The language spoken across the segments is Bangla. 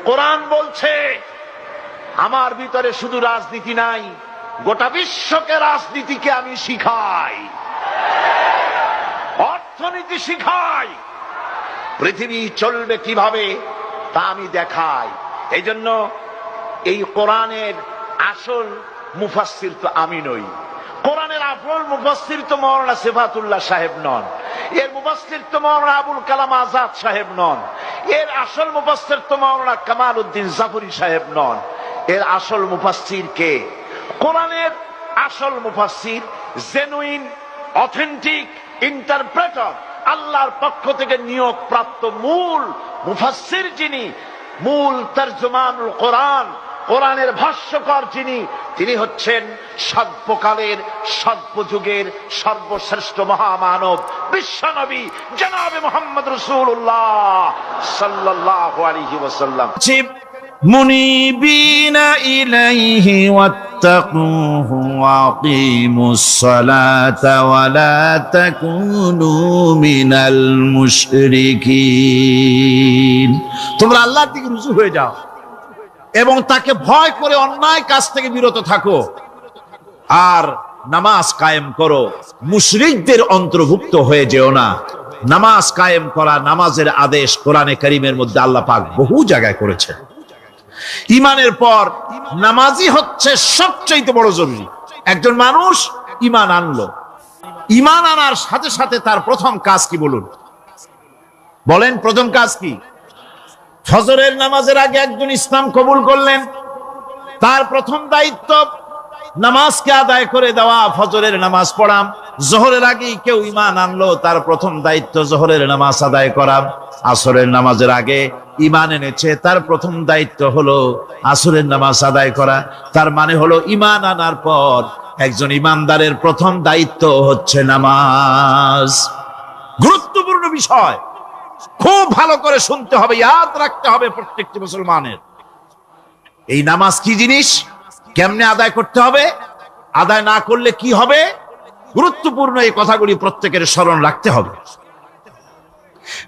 কোরআন বলছে আমার ভিতরে শুধু রাজনীতি নাই, গোটা বিশ্বকে রাজনীতিকে আমি শিখাই, অর্থনীতি শিখাই, পৃথিবী চলবে কিভাবে তা আমি দেখাই। এই জন্য এই কোরআনের আসল মুফাসসির তো আমি নই, কোরআনের আসল মুফাসসির তো মাওলানা সিফাতুল্লাহ সাহেব নন, এর মুফাসসির তো মাওলানা আবুল কালাম আজাদ সাহেব নন, এর আসল মুফাসসির তো মাওলানা কামাল উদ্দিন জাফরি সাহেব নন। এর আসল মুফাসসির কে? কোরআনের আসল মুফাসসির, জেনুইন অথেন্টিক ইন্টারপ্রেটার, আল্লাহর পক্ষ থেকে নিয়োগ প্রাপ্ত মূল মুফাসসির যিনি, মূল তরজমানুল কোরআন, কোরআনের ভাষ্যকার যিনি, তিনি হচ্ছেন সর্বকালের সর্বযুগের সর্বশ্রেষ্ঠ মহামানব বিশ্বনবী জনাবে মুহাম্মদ রাসূলুল্লাহ সাল্লাল্লাহু আলাইহি ওয়াসাল্লাম। মুনিবিনা ইলাইহি ওয়াত্তাকুহু ওয়াকিমুস সালাতা ওয়া লা তাকুনু মিনাল মুশরিকিন। তোমরা আল্লাহর দিকে রুজু হয়ে যাও এবং তাকে ভয় করে অন্যায় কাজ থেকে বিরত থাকো, আর নামাজ কায়েম করো, মুশরিকদের অন্তর্ভুক্ত হয়ে যেও না। নামাজ কায়েম করা, নামাজের আদেশ কোরআনে কারীমের মধ্যে আল্লাহ পাক বহু জায়গায় করেছেন। ঈমানের পর নামাজই হচ্ছে সবচেয়ে বড় জরুরি। একজন মানুষ ঈমান আনলো, ঈমান আনার সাথে সাথে তার প্রথম কাজ কি বলুন? বলেন প্রথম কাজ কি? ফজরের নামাজের আগে একজন ইসলাম কবুল করলেন, তার প্রথম দায়িত্ব নামাজকে আদায় করে দেওয়া, ফজরের নামাজ পড়া। জোহরের আগে কেউ ঈমান আনলো, তার প্রথম দায়িত্ব জোহরের নামাজ আদায় করা। আসরের নামাজের আগে ঈমান এনেছে, তার প্রথম দায়িত্ব হলো আসরের নামাজ আদায় করা। তার মানে হলো ঈমান আনার পর একজন ঈমানদারের প্রথম দায়িত্ব হচ্ছে নামাজ। গুরুত্বপূর্ণ বিষয়, খুব ভালো করে শুনতে হবে, ইয়াদ রাখতে হবে প্রত্যেকটি মুসলমানের। এই নামাজ কি জিনিস, কেমনে আদায় করতে হবে, আদায় না করলে কি হবে, গুরুত্বপূর্ণ এই কথাগুলি প্রত্যেকের স্মরণ রাখতে হবে।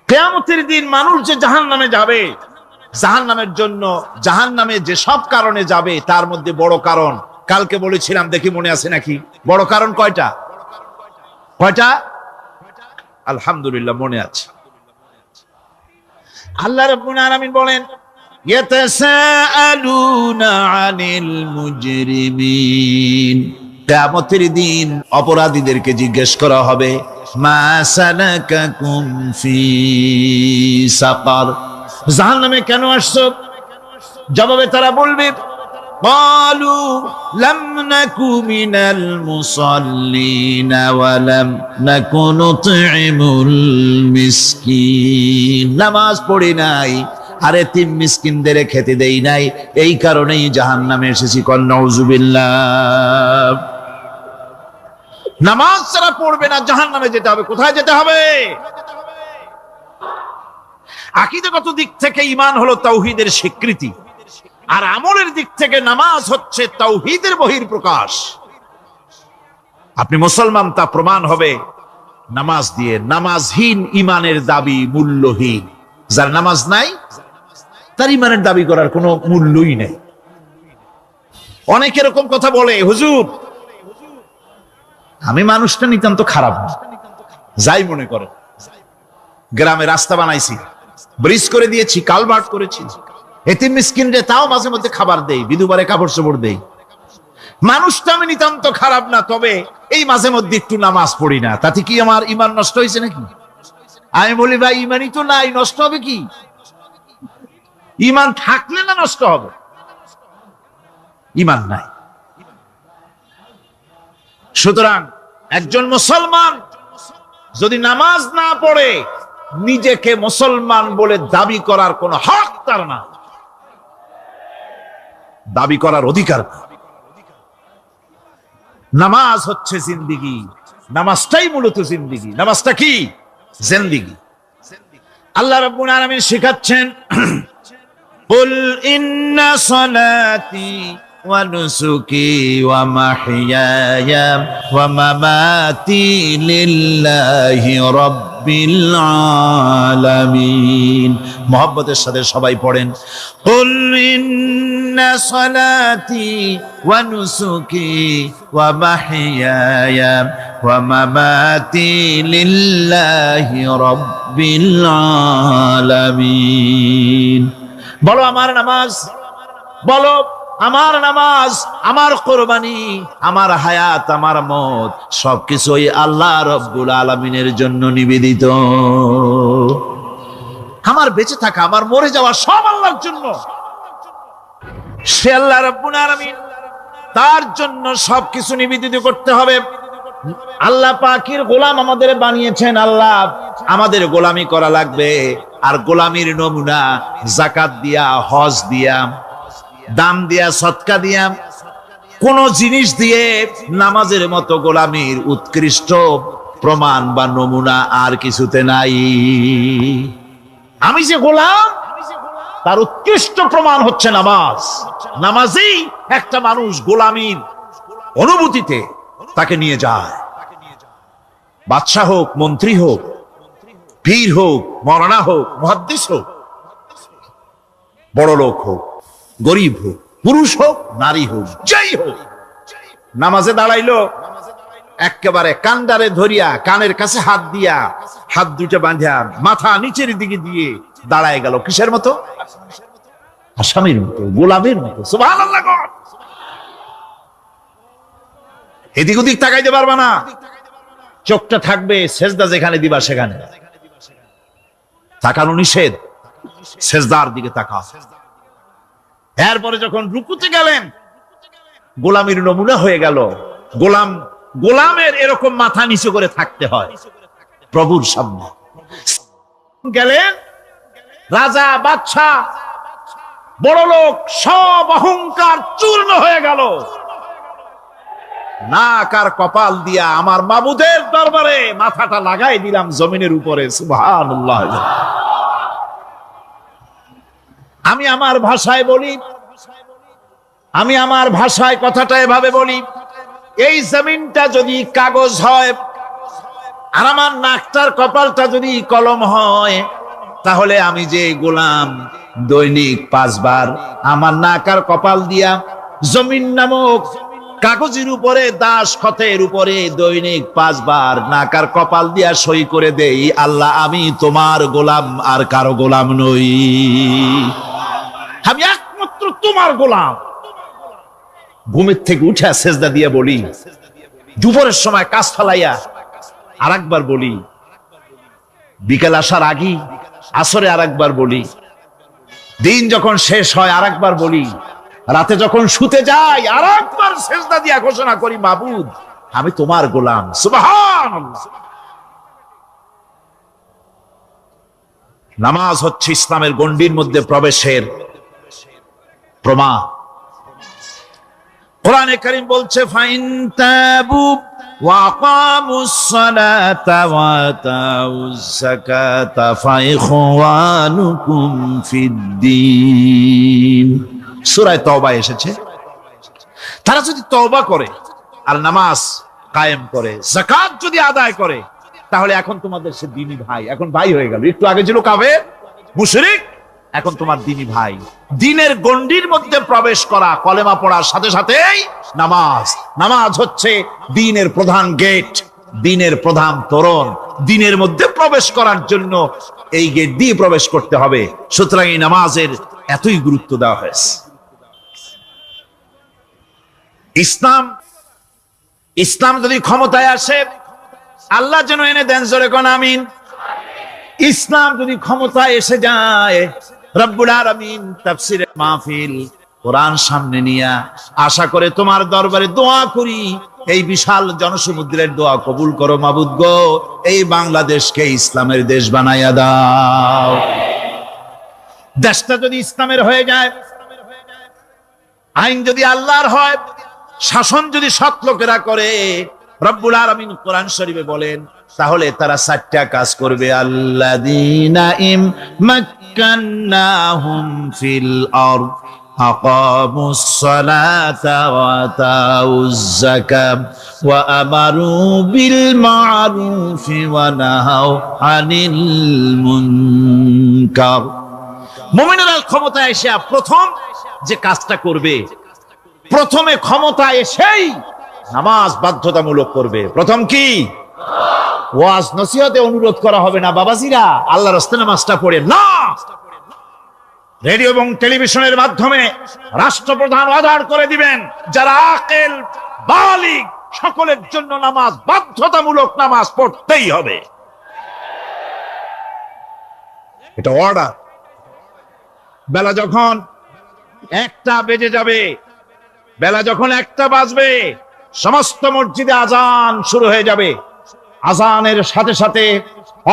কিয়ামতের দিন মানুষ যে জাহান্নামে যাবে, জাহান্নামের জন্য, জাহান্নামে যে সব কারণে যাবে তার মধ্যে বড় কারণ কালকে বলেছিলাম, দেখি মনে আছে নাকি? বড় কারণ কয়টা? কয়টা? আলহামদুলিল্লাহ মনে আছে। আল্লাহ রাব্বুল আলামিন বলেন, ইয়াতাসাআলুনা আনিল মুজরিমিন। কিয়ামতের দিন অপরাধীদেরকে জিজ্ঞেস করা হবে, মা সালাকাকুম ফি সাকার, জাহান্নামে কেন আসছো? জবাবে তারা বলবে, ক্বালু লাম নাকু মিনাল মুসাল্লিনা ওয়া লাম নাকু নুতঈমুল মিসকিন। নামাজ পড়ি নাই, আর এতিম মিসকিনদের খেতে দেই নাই, এই কারণেই জাহান্নামে এসেছি। কল নাউযুবিল্লাহ। নামাজ যারা পড়বে না জাহান্নামে যেতে হবে। কোথায় যেতে হবে? আকীদাগত দিক থেকে ঈমান হলো তাওহীদের স্বীকৃতি, আর আমলের দিক থেকে নামাজ হচ্ছে তাওহীদের বহিঃপ্রকাশ। আপনি মুসলমান তা প্রমাণ হবে নামাজ দিয়ে। নামাজহীন ঈমানের দাবি মূল্যহীন। যার নামাজ নাই তার ঈমানের দাবি করার কোনো মূল্যই নেই। অনেক এরকম কথা বলে, হুজুর আমি মানুষটা নিতান্ত খারাপ না, যাই মনে করে, গ্রামে রাস্তা বানাইছি, ব্রিজ করে দিয়েছি, কালভার্ট করেছি, এতিম মিসকিনরে তাও মাঝে মধ্যে খাবার দেই, বিধবারে কাপড় চোপড় দেই, মানুষটা আমি নিতান্ত খারাপ না, তবে এই মাঝে মধ্যে একটু নামাজ পড়ি না, তাতে কি আমার ঈমান নষ্ট হয়েছে নাকি? আমি বলি, ভাই ঈমানই তো নাই, নষ্ট হবে কি? ঈমান থাকলে না নষ্ট হবে? ঈমান নাই। সুতরাং একজন মুসলমান যদি নামাজ না পড়ে, নিজেকে মুসলমান বলে দাবি করার কোন হক তার না, দাবি করার অধিকার না। নামাজ হচ্ছে জিন্দেগি, নামাজটাই মূলত জিন্দেগি। নামাজটা কি? জিন্দেগি। আল্লাহ রাব্বুল আলামিন শিখাচ্ছেন, কুল ইন্না সালাতি ونسكي ومحياي ومماتي لله رب العالمين محبতের সাথে সবাই পড়েন قل إن صلاتي ونسكي ومحياي ومماتي لله رب العالمين বলো আমার নামাজ বলো আমার নামাজ আমার কুরবানি আমার হায়াত আমার মত সবকিছুই আল্লাহ রব্বুল আলামিনের জন্য নিবেদিত আমার বেঁচে থাকা আমার মরে যাওয়া সব আল্লাহর জন্য সে আল্লাহ রব্বুল আলামিন তার জন্য সবকিছু নিবেদিত করতে হবে আল্লাহ পাকের গোলাম আমাদের বানিয়েছেন আল্লাহ আমাদের গোলামি করা লাগবে আর গোলামির নমুনা যাকাত দিয়া হজ দিয়া দান দিয়া সদকা দিয়া কোন জিনিস দিয়ে নামাজের মতো গোলামির উৎকৃষ্ট প্রমাণ বা নমুনা আর কিছুতে নাই আমি যে গোলাম তার উৎকৃষ্ট প্রমাণ হচ্ছে নামাজ নামাজেই একটা মানুষ গোলামির অনুভূতিতে তাকে নিয়ে যায় বাদশা হোক মন্ত্রী হোক পীর হোক মওলানা হোক মুহাদ্দিস হোক বড় লোক হোক গরিব হোক পুরুষ হোক নারী হোক যাই হোক নামাজে দাঁড়াইলো একেবারে কান্ডারে ধরিয়া কানের কাছে হাত দিয়া হাত দুটো বাঁধিয়া মাথা নিচের দিকে দিয়ে দাঁড়ায় গেল কিসের মতো আসামির মতো গোলামের মতো সুবহানাল্লাহ এদিক ওদিক তাকাইতে পারবা না চোখটা থাকবে সেজদা যেখানে দিবা সেখানে তাকানো নিষেধ সেজদার দিকে তাকা এরপরে যখন রুকুতে গেলেন গোলামির নমুনা হয়ে গেল গোলামের এরকম মাথা নিচু করে থাকতে হয় প্রভুর সামনে গেলেন রাজা বাদশা বড় লোক সব অহংকার চূর্ণ হয়ে গেল নাক আর কপাল দিয়া আমার মাবুদের দরবারে মাথাটা লাগাই দিলাম জমিনের উপরে সুবহানাল্লাহ আমি আমার ভাষায় বলি আমি আমার ভাষায় কথাটা এভাবে বলি এই জমিনটা যদি কাগজ হয় আর আমার নাকটার কপালটা যদি কলম হয় তাহলে আমি যে গোলাম দৈনিক 5 বার আমার নাক আর কপাল দিয়া জমিন নামক কাগজের উপরে দাস খতের উপরে দৈনিক 5 বার নাক আর কপাল দিয়া সই করে দেই আল্লাহ আমি তোমার গোলাম আর কারো গোলাম নই আমি একমাত্র তোমার গোলাম ঘুমের থেকে উঠে সেজদা দিয়ে বলি দুপুরের সময় কাজ ফেলাইয়া আরেকবার বলি বিকেল আসার আগে আসরে আরেকবার বলি দিন যখন শেষ হয় আরেকবার বলি রাতে যখন শুতে যাই আরেকবার সেজদা দিয়া ঘোষণা করি মাবুদ আমি তোমার গোলাম সুবহানাল্লাহ নামাজ হচ্ছে ইসলামের গণ্ডির মধ্যে প্রবেশের প্রমাণ কোরআনে কারীম বলছে ফাইন তাবু ওয়া আকামুস সালাতা ওয়া আতাউজ যাকাতা ফাইখওয়ানুকুম ফিদ্দীন সূরা তওবা এসেছে তারা যদি তওবা করে আর নামাজ কায়েম করে যাকাত যদি আদায় করে তাহলে এখন তোমাদের সে দ্বীনি ভাই এখন ভাই হয়ে গেল একটু আগে ছিল কাফের মুশরিক এখন তোমার দ্বীনি ভাই দ্বীনের গণ্ডির মধ্যে প্রবেশ করা কলেমা পড়ার সাথে সাথেই নামাজ হচ্ছে দ্বীনের প্রধান গেট দ্বীনের প্রধান তোরণ দ্বীনের মধ্যে প্রবেশ করার জন্য এই গেট দিয়ে প্রবেশ করতে হবে সুতরাং এই নামাজের এতই গুরুত্ব দেওয়া হয়েছে ইসলাম যদি ক্ষমতায় আসে আল্লাহ যেন এনে দেন জোরে কোন আমিন ইসলাম যদি ক্ষমতায় এসে যায় রব্বুল আলামিন তাফসীরের মাহফিল কোরআন সামনে নিয়ে আশা করে তোমার দরবারে দোয়া করি এই বিশাল জনসমুদ্রের দোয়া কবুল করো মাবুদ গো এই বাংলাদেশকে ইসলামের দেশ বানাইয়া দাও দেশটা যদি ইসলামের হয়ে যায় আইন যদি আল্লাহর হয় শাসন যদি সৎ লোকেরা করে রব্বুল আলামিন কোরআন শরীফে বলেন তাহলে তারা 4টা কাজ করবে আল্লাযীনা মাক্কান্নাহুম ফিল আরদ أقاموا الصلاة وآتوا الزكاة وأمروا بالمعروف ونهوا عن المنكر। মুমিনেরা ক্ষমতায় এসে প্রথম যে কাজটা করবে, প্রথমে ক্ষমতায় এসেই নামাজ বাধ্যতামূলক করবে। প্রথম কি? ওয়াজ নসিহতে অনুরোধ করা হবে না, বাবাজিরা আল্লাহর রাস্তায় নামাজটা পড়ে না। রেডিও এবং টেলিভিশনের মাধ্যমে রাষ্ট্রপ্রধান অর্ডার করে দিবেন, যারা আকেল বালিগ সকলের জন্য নামাজ বাধ্যতামূলক, নামাজ পড়তেই হবে, এটা অর্ডার। বেলা যখন 1টা বেজে যাবে, বেলা যখন 1টা বাজবে, সমস্ত মসজিদে আজান শুরু হয়ে যাবে। আজানের সাথে সাথে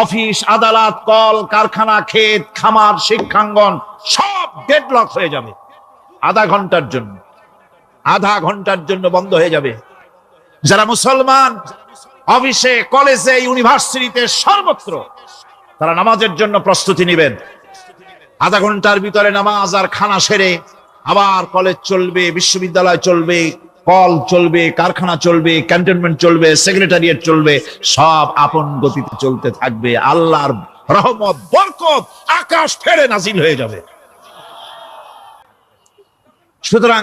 অফিস, আদালত, কল কারখানা, ক্ষেত খামার, শিক্ষাঙ্গন সব ডেডলক হয়ে যাবে। আধা ঘন্টার জন্য বন্ধ হয়ে যাবে। যারা মুসলমান অফিসে, কলেজে, ইউনিভার্সিটিতে, সর্বত্র তারা নামাজের জন্য প্রস্তুতি নেবেন। আধা ঘন্টার ভিতরে নামাজ আর খানা সেরে আবার কলেজ চলবে, বিশ্ববিদ্যালয় চলবে, কল চলবে, কারখানা চলবে, ক্যান্টনমেন্ট চলবে, সেক্রেটারিয়েট চলবে, সব আপন গতিতে চলতে থাকবে। আল্লাহর রহমত, বরকত আকাশ ফেরে নাজিল হয়ে যাবে। সুতরাং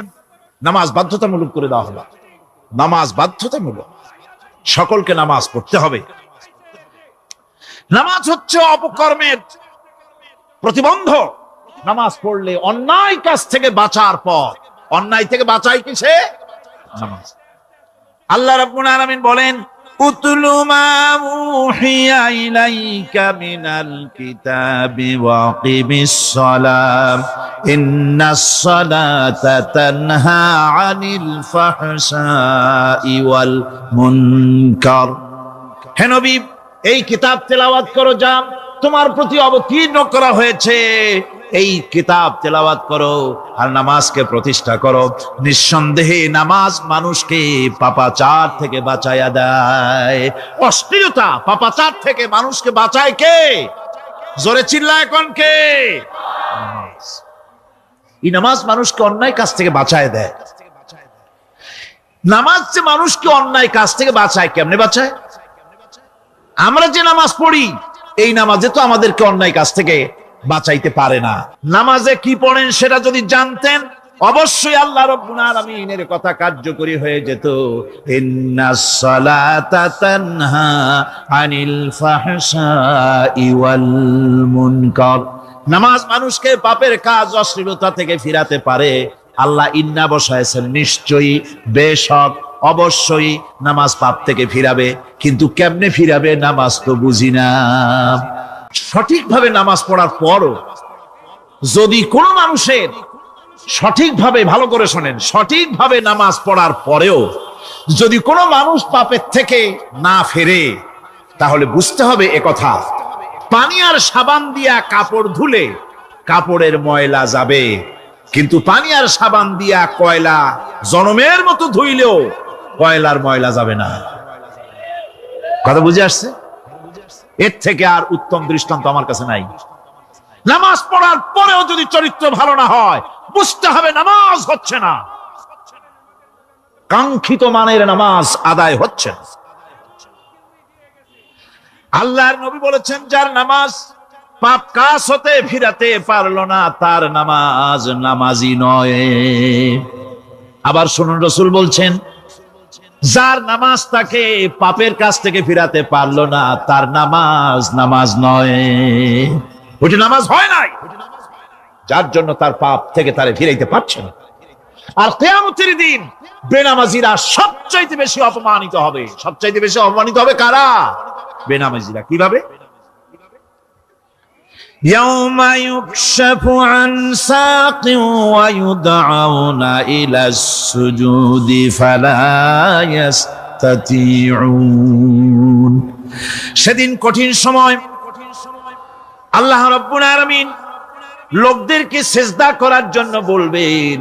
নামাজ বাধ্যতামূলক করে দেওয়া হলো। নামাজ বাধ্যতামূলক, সকলকে নামাজ পড়তে হবে। নামাজ হচ্ছে অপকর্মের প্রতিবন্ধক। নামাজ পড়লে অন্যায় কাজ থেকে বাঁচার পর, অন্যায় থেকে বাঁচায় কিসে? নামাজ। আল্লাহ রাব্বুল আলামিন বলেন, উতলু মা উহিয়া ইলাইকা মিনাল কিতাবি ওয়া আকিমিস সালাম ইন্নাস সালাতা তানহা আনিল ফাহশাই ওয়াল মুনকার। হে নবী, এই কিতাব তেলাওয়াত করো, যা তোমার প্রতি অবতীর্ণ করা হয়েছে, এই কিতাব তেলাওয়াত করো আর নামাজকে প্রতিষ্ঠা করো। নিঃসন্দেহে নামাজ মানুষকে পাপাচার থেকে বাঁচায়া দেয়। অশ্লীলতা, পাপাচার থেকে মানুষকে বাঁচায় কে? জোরে চিল্লায় কোন কে? নামাজ। এই নামাজ মানুষকে অন্যায় কাজ থেকে বাঁচায় দেয়। নামাজ যে মানুষকে অন্যায় কাজ থেকে বাঁচায়, কেমনে বাঁচায়? আমরা যে নামাজ পড়ি, এই নামাজে তো আমাদেরকে অন্যায় কাজ থেকে বাঁচাইতে পারে না। নামাজে কি পড়েন সেটা যদি জানতেন, অবশ্যই আল্লাহ রাব্বুল আলামিনের কথা কার্যকরী হয়ে যেত। ইন্নাস সালাতা তানহা আনিল ফাহশাই ওয়াল মুনকার। নামাজ মানুষকে পাপের কাজ, অশ্লীলতা থেকে ফিরাতে পারে। আল্লাহ ইন্না বসায়ছেন, নিশ্চয়ই, বেশক, অবশ্যই নামাজ পাপ থেকে ফিরাবে। কিন্তু কেমনে ফিরাবে নামাজ তো বুঝি না। সঠিকভাবে নামাজ পড়ার পরও যদি কোনো মানুষের সঠিকভাবে, ভালো করে শোনেন, সঠিকভাবে নামাজ পড়ার পরেও যদি কোনো মানুষ পাপের থেকে না ফেরে, তাহলে বুঝতে হবে একথা, পানি আর সাবান দিয়া কাপড় ধুলে কাপড়ের ময়লা যাবে, কিন্তু পানি আর সাবান দিয়া কয়লা জনমের মতো ধুইলেও কয়লার ময়লা যাবে না। কথা বুঝে আসছে? এর থেকে আর উত্তম দৃষ্টান্ত আমার কাছে নাই। নামাজ পড়ার পরেও যদি চরিত্র ভালো না হয়, বুঝতে হবে নামাজ হচ্ছে না, কাঙ্ক্ষিত মানের নামাজ আদায় হচ্ছে না। আল্লাহর নবী বলেছেন, যার নামাজ পাপ কাজ হতে ফিরাতে পারলো না, তার নামাজ নামাজি নয়। আবার শুনুন, রাসূল বলছেন, যার নামাজ তাকে পাপের কাছ থেকে ফিরাতে পারলো না, তার নামাজ নামাজ নয়, ওটি নামাজ হয় নাই, যার জন্য তার পাপ থেকে তারে ফিরাইতে পারছে না। আর কিয়ামতের দিন বেনামাজিরা সবচাইতে বেশি অপমানিত হবে। সবচাইতে বেশি অপমানিত হবে কারা? বেনামাজিরা। কিভাবে? ইয়াউমা ইউকশাফু আন সাকিন ওয়া ইউদআউনা ইলাস সুজুদি ফালা ইস্তাতিউন। সেদিন কঠিন সময়, আল্লাহ রাব্বুল আলামিন লোকদেরকে সিজদা করার জন্য বলবেন,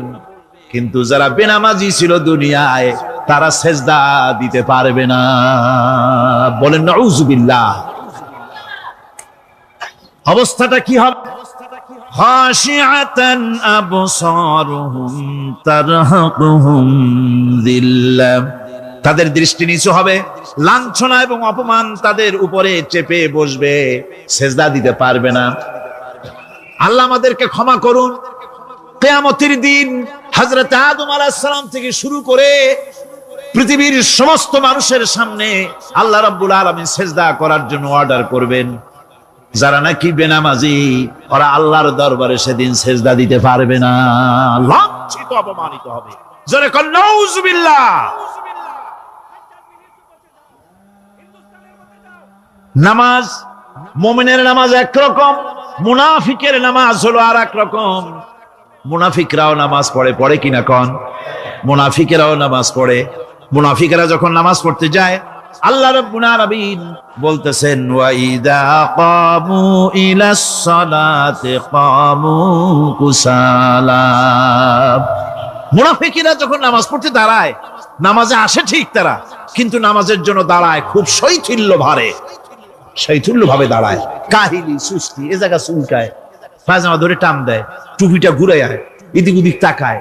কিন্তু যারা বেনামাজি ছিল দুনিয়ায়, তারা সিজদা দিতে পারবে না। বলেন নাউযুবিল্লাহ। অবস্থাটা কি হবে? খাশিআতান আবসারুহুম তারহাকুহুম যিল্লাহ, তাদের দৃষ্টি নিচু হবে, লাঞ্ছনা এবং অপমান তাদের উপরে চেপে বসবে, সেজদা দিতে পারবে না। আল্লাহ আমাদেরকে ক্ষমা করুন। কিয়ামতের দিন হযরত আদম আলাইহিস সালাম থেকে শুরু করে পৃথিবীর সমস্ত মানুষের সামনে আল্লাহ রাব্বুল আলামিন সেজদা করার জন্য অর্ডার করবেন। যারা নাকি বেনামাজি ওরা আল্লাহর দরবারে সেদিন সেজদা দিতে পারবে না, লাঞ্ছিত অপমানিত হবে। জোরে কর নাউযুবিল্লাহ। নামাজ, মুমিনের নামাজ একরকম, মুনাফিকের নামাজ হলো আর এক রকম। মুনাফিকরাও নামাজ পড়ে, পড়ে কিনা কোন? মুনাফিকেরাও নামাজ পড়ে। মুনাফিকেরা যখন নামাজ পড়তে যায় আল্লাহ রাব্বুল আলামিন বলতেছেন ওয়াইদা কামু ইলাস সালাতি কামু কুসালা। মুনাফিকরা যখন নামাজ পড়তে দাঁড়ায়, নামাজে আসে ঠিক তারা, কিন্তু নামাজের জন্য দাঁড়ায় খুব শৈথিল্য ভাবে দাঁড়ায়, কাহিলি সুস্তি, এ জায়গা চুলকায়, পায়জামা ধরে টান দেয়, টুপিটা ঘুরায়, এদিক ওদিক তাকায়।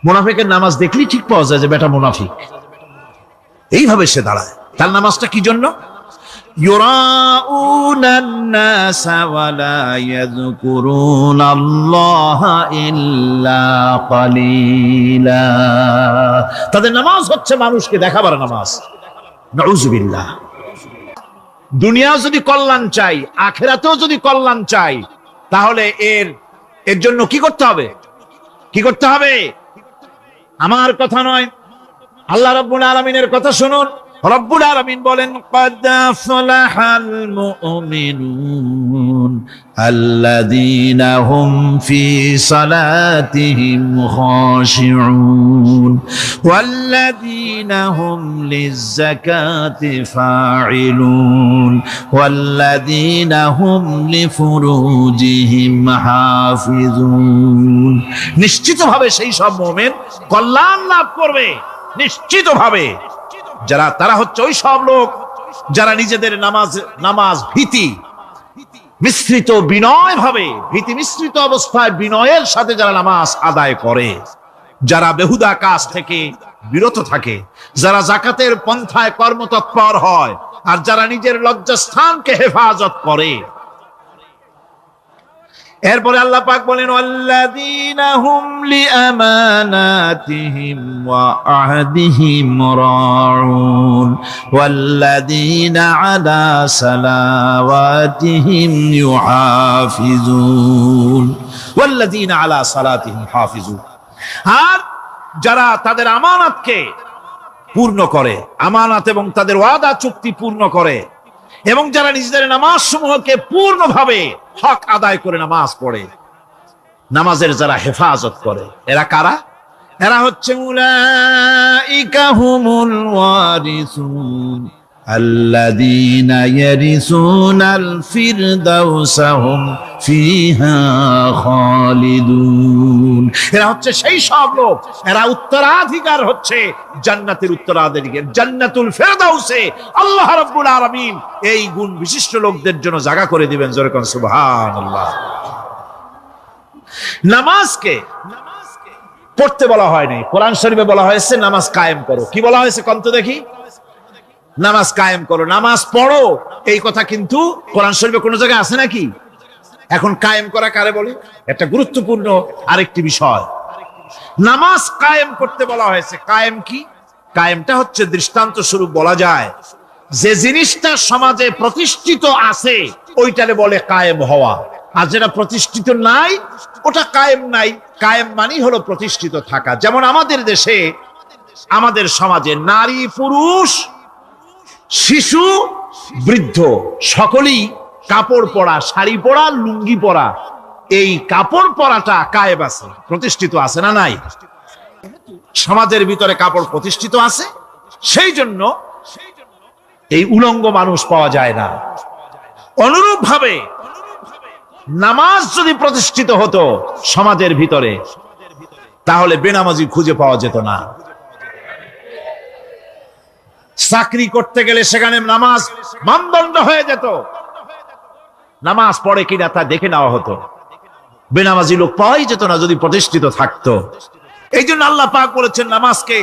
মুনাফিকের নামাজ দেখলেই ঠিক পাওয়া যায় যে বেটা মুনাফিক। এইভাবে সে দাঁড়ায়। তার নামাজটা কি জন্য? ইউরাউনান নাসা ওয়া লা ইয়াযকুরুনাল্লাহা ইল্লা কালিলা। তাদের নামাজ হচ্ছে মানুষকে দেখাবার নামাজ। নাউযুবিল্লাহ। দুনিয়া যদি কল্যাণ চাই, আখিরাতেও যদি কল্যাণ চাই, তাহলে এর জন্য কি করতে হবে? কি করতে হবে? আমার কথা নয়, আল্লাহ রাব্বুল আলামিনের কথা শুনুন। রব্বুল আলামিন বলেন ক্বাদ আফলাহাল মুমিনুন আল্লাযীনা হুম ফি সালাতিহিম খাশিউন ওয়াল্লাযীনা হুম লিয-যাকাতি ফাঈলুন ওয়াল্লাযীনা হুম লিফুরুজিহিম হাফিজুন। নিশ্চিতভাবে সেই সব মুমিন কল্যাণ লাভ করবে, নিশ্চিতভাবে। তারা হচ্ছে ওই সব লোক যারা নিজেদের নামাজ ভীতি মিশ্রিত অবস্থায় বিনয়ের সাথে যারা নামাজ আদায় করে, যারা বেহুদা কাজ থেকে বিরত থাকে, যারা যাকাতের পন্থায় কর্মতৎপর হয়, আর যারা নিজের লজ্জাস্থানকে হেফাজত করে। এরপরে আল্লাহ পাক বলেন ওয়াল্লাযীনা হুম লিআমানাতিহিম ওয়া আহদিহিম রাউন ওয়াল্লাযীনা আলা সালাওয়াতিহিম ইউহাফিজুন ওয়াল্লাযীনা আলা সালাতিহিম হাফিজুন। আর যারা তাদের আমানতকে পূর্ণ করে, আমানত এবং তাদের ওয়াদা চুক্তি পূর্ণ করে, এবং যারা নিজেদের নামাজ সমূহকে পূর্ণভাবে হক আদায় করে নামাজ পড়ে, নামাজের যারা হেফাজত করে, এরা কারা? এরা হচ্ছে উলাইকা হুমুল ওয়ারিসুন আল্লাযীনা ইয়ারিসুনাল ফিরদাউসা হুম ফিহা খালিদুন। এরা হচ্ছে সেই সব লোক, এরা উত্তরাধিকার হচ্ছে জান্নাতের উত্তরাধিকার, জান্নাতুল ফিরদাউসে আল্লাহ রাব্বুল আলামিন এই গুণ বিশিষ্ট লোকদের জন্য জায়গা করে দিবেন। জোরে কোন সুবহানাল্লাহ। নামাজকে পড়তে বলা হয়নি, কোরআন শরীফে বলা হয়েছে নামাজ কায়েম করো। কি বলা হয়েছে কন্ত দেখি? নামাজ কায়েম করো, নামাজ পড়ো। এই কথা কিন্তু কোরআন শরীফে কোন জায়গায় আছে নাকি? এখন কায়েম করা কারে বলে? একটা গুরুত্বপূর্ণ আরেকটি বিষয়। নামাজ কায়েম করতে বলা হয়েছে। কায়েম কি? কায়েমটা হচ্ছে দৃষ্টান্ত স্বরূপ বলা যায় যে জিনিসটা সমাজে প্রতিষ্ঠিত আছে ওইটারে বলে কায়েম হওয়া, আর যেটা প্রতিষ্ঠিত নাই ওটা কায়েম নাই। কায়েম মানে হলো প্রতিষ্ঠিত থাকা। যেমন আমাদের দেশে, আমাদের সমাজে নারী পুরুষ শিশু বৃদ্ধ সকলেই কাপড় পরা, শাড়ি পরা, লুঙ্গি পরা, এই কাপড় পরাটা কায়েম আছে, প্রতিষ্ঠিত আছে না নাই? সমাজের ভিতরে কাপড় প্রতিষ্ঠিত আছে, সেই জন্য এই উলঙ্গ মানুষ পাওয়া যায় না। অনুরূপ ভাবে নামাজ যদি প্রতিষ্ঠিত হতো সমাজের ভিতরে, তাহলে বেনামাজি খুঁজে পাওয়া যেত না। চাকরি করতে গেলে সেখানে নামাজ মানদণ্ড হয়ে যেত। নামাজ পড়ে কিনা তা দেখে নেওয়া হতো। বেনামাজি লোক পাওয়াই যেত না যদি প্রতিষ্ঠিত থাকতো। এই জন্য আল্লাহ পাক বলেছেন নামাজকে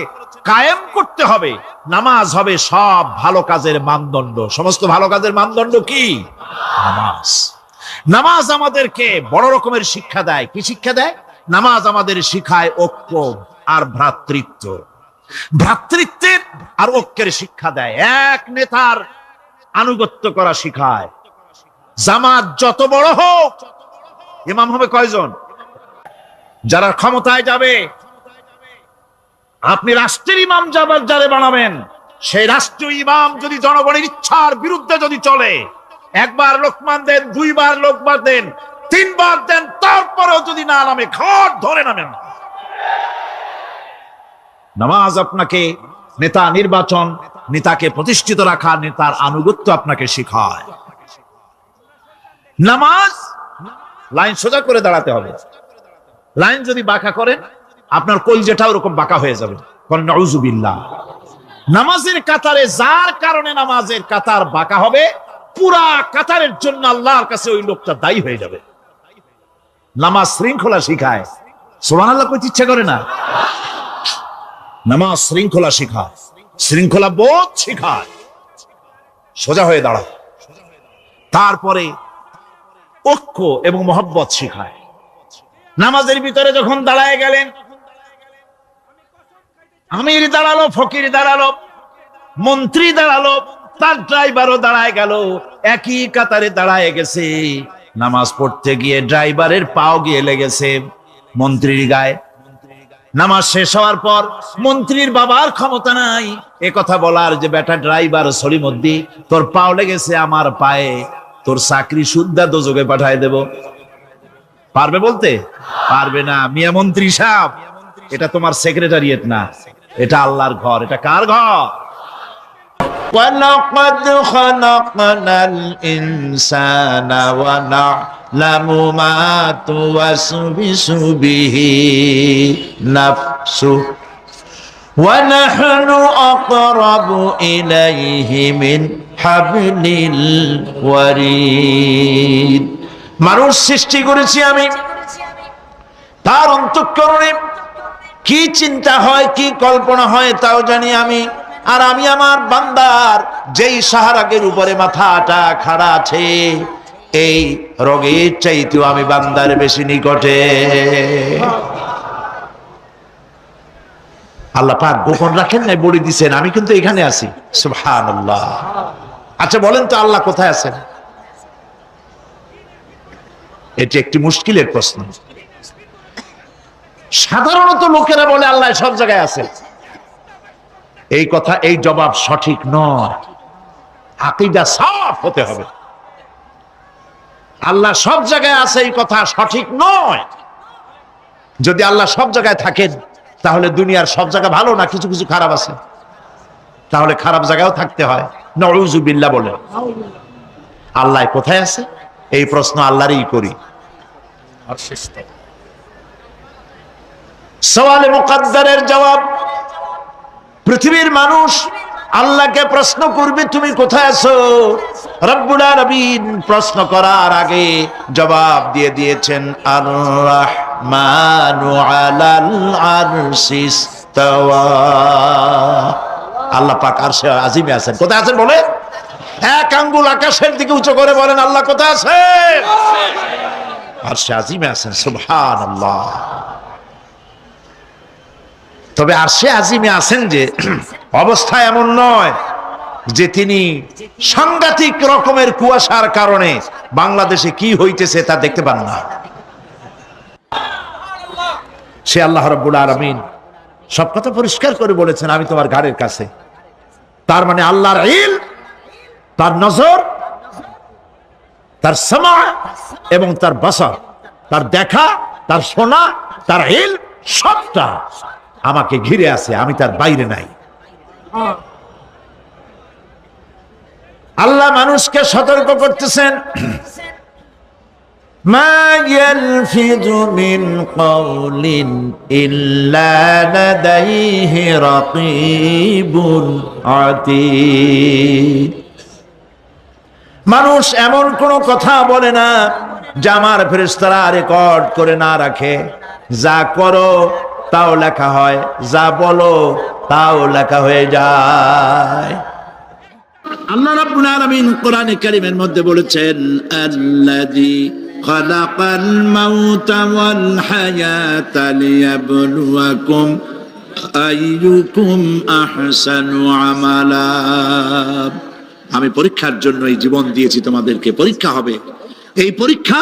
কায়েম করতে হবে। নামাজ হবে সব ভালো কাজের মানদণ্ড। সমস্ত ভালো কাজের মানদণ্ড কি? নামাজ। নামাজ আমাদেরকে বড় রকমের শিক্ষা দেয়। কি শিক্ষা দেয়? নামাজ আমাদের শিখায় ঐক্য আর ভ্রাতৃত্ব। ভ্রাতৃত্বের আর ঐক্যের শিক্ষা দেয়। এক নেতার আনুগত্য করা শিখায়। জামাত যত বড় হোক, ইমাম হবে কয়জন? যারা ক্ষমতায় যাবে, আপনি রাষ্ট্রের ইমাম যারে বানাবেন, সেই রাষ্ট্রীয় ইমাম যদি জনগণের ইচ্ছার বিরুদ্ধে যদি চলে, একবার লোকমান দেন, দুইবার লোকমান দেন, তিনবার দেন, তারপরেও যদি না নামে, ঘাট ধরে নামেন। নামাজ আপনাকে নেতা নির্বাচন, নেতাকে প্রতিষ্ঠিত রাখা, নেতার আনুগত্য আপনাকে শিখায়। নামাজ লাইন সোজা করে দাঁড়াতে হবে। লাইন যদি বাঁকা করেন, আপনার কলজেটা ওরকম বাঁকা হয়ে যাবে। নাউযুবিল্লাহ। নামাজের কাতারে যার কারণে নামাজের কাতার বাঁকা হবে, পুরা কাতারের জন্য আল্লাহর কাছে ওই লোকটা দায়ী হয়ে যাবে। নামাজ শৃঙ্খলা শিখায়। সুবহানাল্লাহ কইতে ইচ্ছা করে না? নামাজ শৃঙ্খলা শিখায়, শৃঙ্খলা বোধ শিখায়, সোজা হয়ে দাঁড়ায়। তারপরে ঐক্য এবং মহব্বত শিখায়। নামাজের ভিতরে যখন দাঁড়ায় গেলেন, আমির দাঁড়ালো, ফকির দাঁড়ালো, মন্ত্রী দাঁড়ালো, তার ড্রাইভারও দাঁড়ায় গেল, একই কাতারে দাঁড়ায় গেছে। নামাজ পড়তে গিয়ে ড্রাইভারের পাও গিয়ে লেগেছে মন্ত্রীর গায়ে। নামাজ শেষ হওয়ার পর মন্ত্রীর বাবার ক্ষমতা নাই এ কথা বলার যে বেটা ড্রাইভার সলিমুদ্দি, তোর পাও লেগেছে আমার পায়ে, তোর চাকরি শুদ্ধা দোজকে পাঠায় দেব। পারবে বলতে? পারবে না। মিয়া মন্ত্রী সাহেব, এটা তোমার সেক্রেটারিয়েট না, এটা আল্লাহর ঘর। এটা কার ঘর? وَلَقَدْ خَلَقْنَا الْإِنسَانَ وَنَعْلَمُ مَا تُوَسْوِسُ بِهِ نَفْسُهُ وَنَحْنُ أَقْرَبُ إِلَيْهِ مِنْ حَبْلِ الْوَرِيدِ। মানুষ সৃষ্টি করেছি আমি, তার অন্তঃকরণে কি চিন্তা হয়, কি কল্পনা হয় তাও জানি আমি। আর আমি আমার বান্দার যেই সাহারাগের উপরে মাথাটা খাড়া আছে, এই রোগের চাইতেও আমি বান্দার বেশি নিকটে। আল্লাহ পাক গোপন রাখেন নাই, বলে দিচ্ছেন আমি কিন্তু এখানে আছি। সুবহানাল্লাহ। আচ্ছা বলেন তো আল্লাহ কোথায় আছেন? এটি একটি মুশকিলের প্রশ্ন। সাধারণত লোকেরা বলে আল্লাহ সব জায়গায় আছে। এই কথা, এই জবাব সঠিক নয়। আকীদা সাফ হতে হবে। আল্লাহ সব জায়গায় আছে এই কথা সঠিক নয়। যদি আল্লাহ সব জায়গায় থাকেন, তাহলে দুনিয়ার সব জায়গা ভালো না, কিছু কিছু খারাপ আছে। তাহলে খারাপ জায়গায়ও থাকতে হয়। নাউযুবিল্লাহ বলে। আল্লাহ কোথায় আছে এই প্রশ্ন আল্লাহরই করি। সওয়ালে মুকাদ্দারের জবাব, পৃথিবীর মানুষ আল্লাহকে প্রশ্ন করবে তুমি কোথায় আছো। রব্বুল আলামিন প্রশ্ন করার আগে জবাব দিয়ে দিয়েছেন, আর রাহমানু আলাল আরশি ইস্তাওয়া। আল্লাহ পাক আরশে আজিমে আছেন। কোথায় আছেন বলে? এক আঙ্গুল আকাশের দিকে উঁচু করে বলেন আল্লাহ কোথায় আছেন? আরশে আজিমে আছেন। সুবহানাল্লাহ। তবে আরশে আজিমে আছেন যে অবস্থা এমন নয় যে তিনি সাংঘাতিক রকমের কুয়াশার কারণে বাংলাদেশে কি হইতেছে তা দেখতে পান না। সে আল্লাহ রাব্বুল আলামিন সব কথা পরিষ্কার করে বলেছেন, আমি তোমার ঘাড়ের কাছে। তার মানে আল্লাহর ইলম, তার নজর, তার সামা এবং তার বাসার, তার দেখা, তার শোনা, তার ইলম সবটা আমাকে ঘিরে আছে, আমি তার বাইরে নাই। আল্লাহ মানুষকে সতর্ক করতেছেন, মা ইয়ালফিযু মিন কাওলিন ইল্লা লাদাইহি রাকীবুন আতীদ। মানুষ এমন কোন কথা বলে না যা আমার ফেরেশতারা রেকর্ড করে না রাখে। যা করো তাও লেখা হয়, যা বলো তাও লেখা হয়ে যায়। আল্লাহ রাব্বুল আলামিন কোরআনে কারীমের মধ্যে বলেছেন, আল্লাযী খালাকাল মাউতা ওয়াল হায়াতা লিয়াবলুয়াকুম আইয়ুকুম আহসানু আমালা। আমি পরীক্ষার জন্য এই জীবন দিয়েছি, তোমাদেরকে পরীক্ষা হবে। এই পরীক্ষা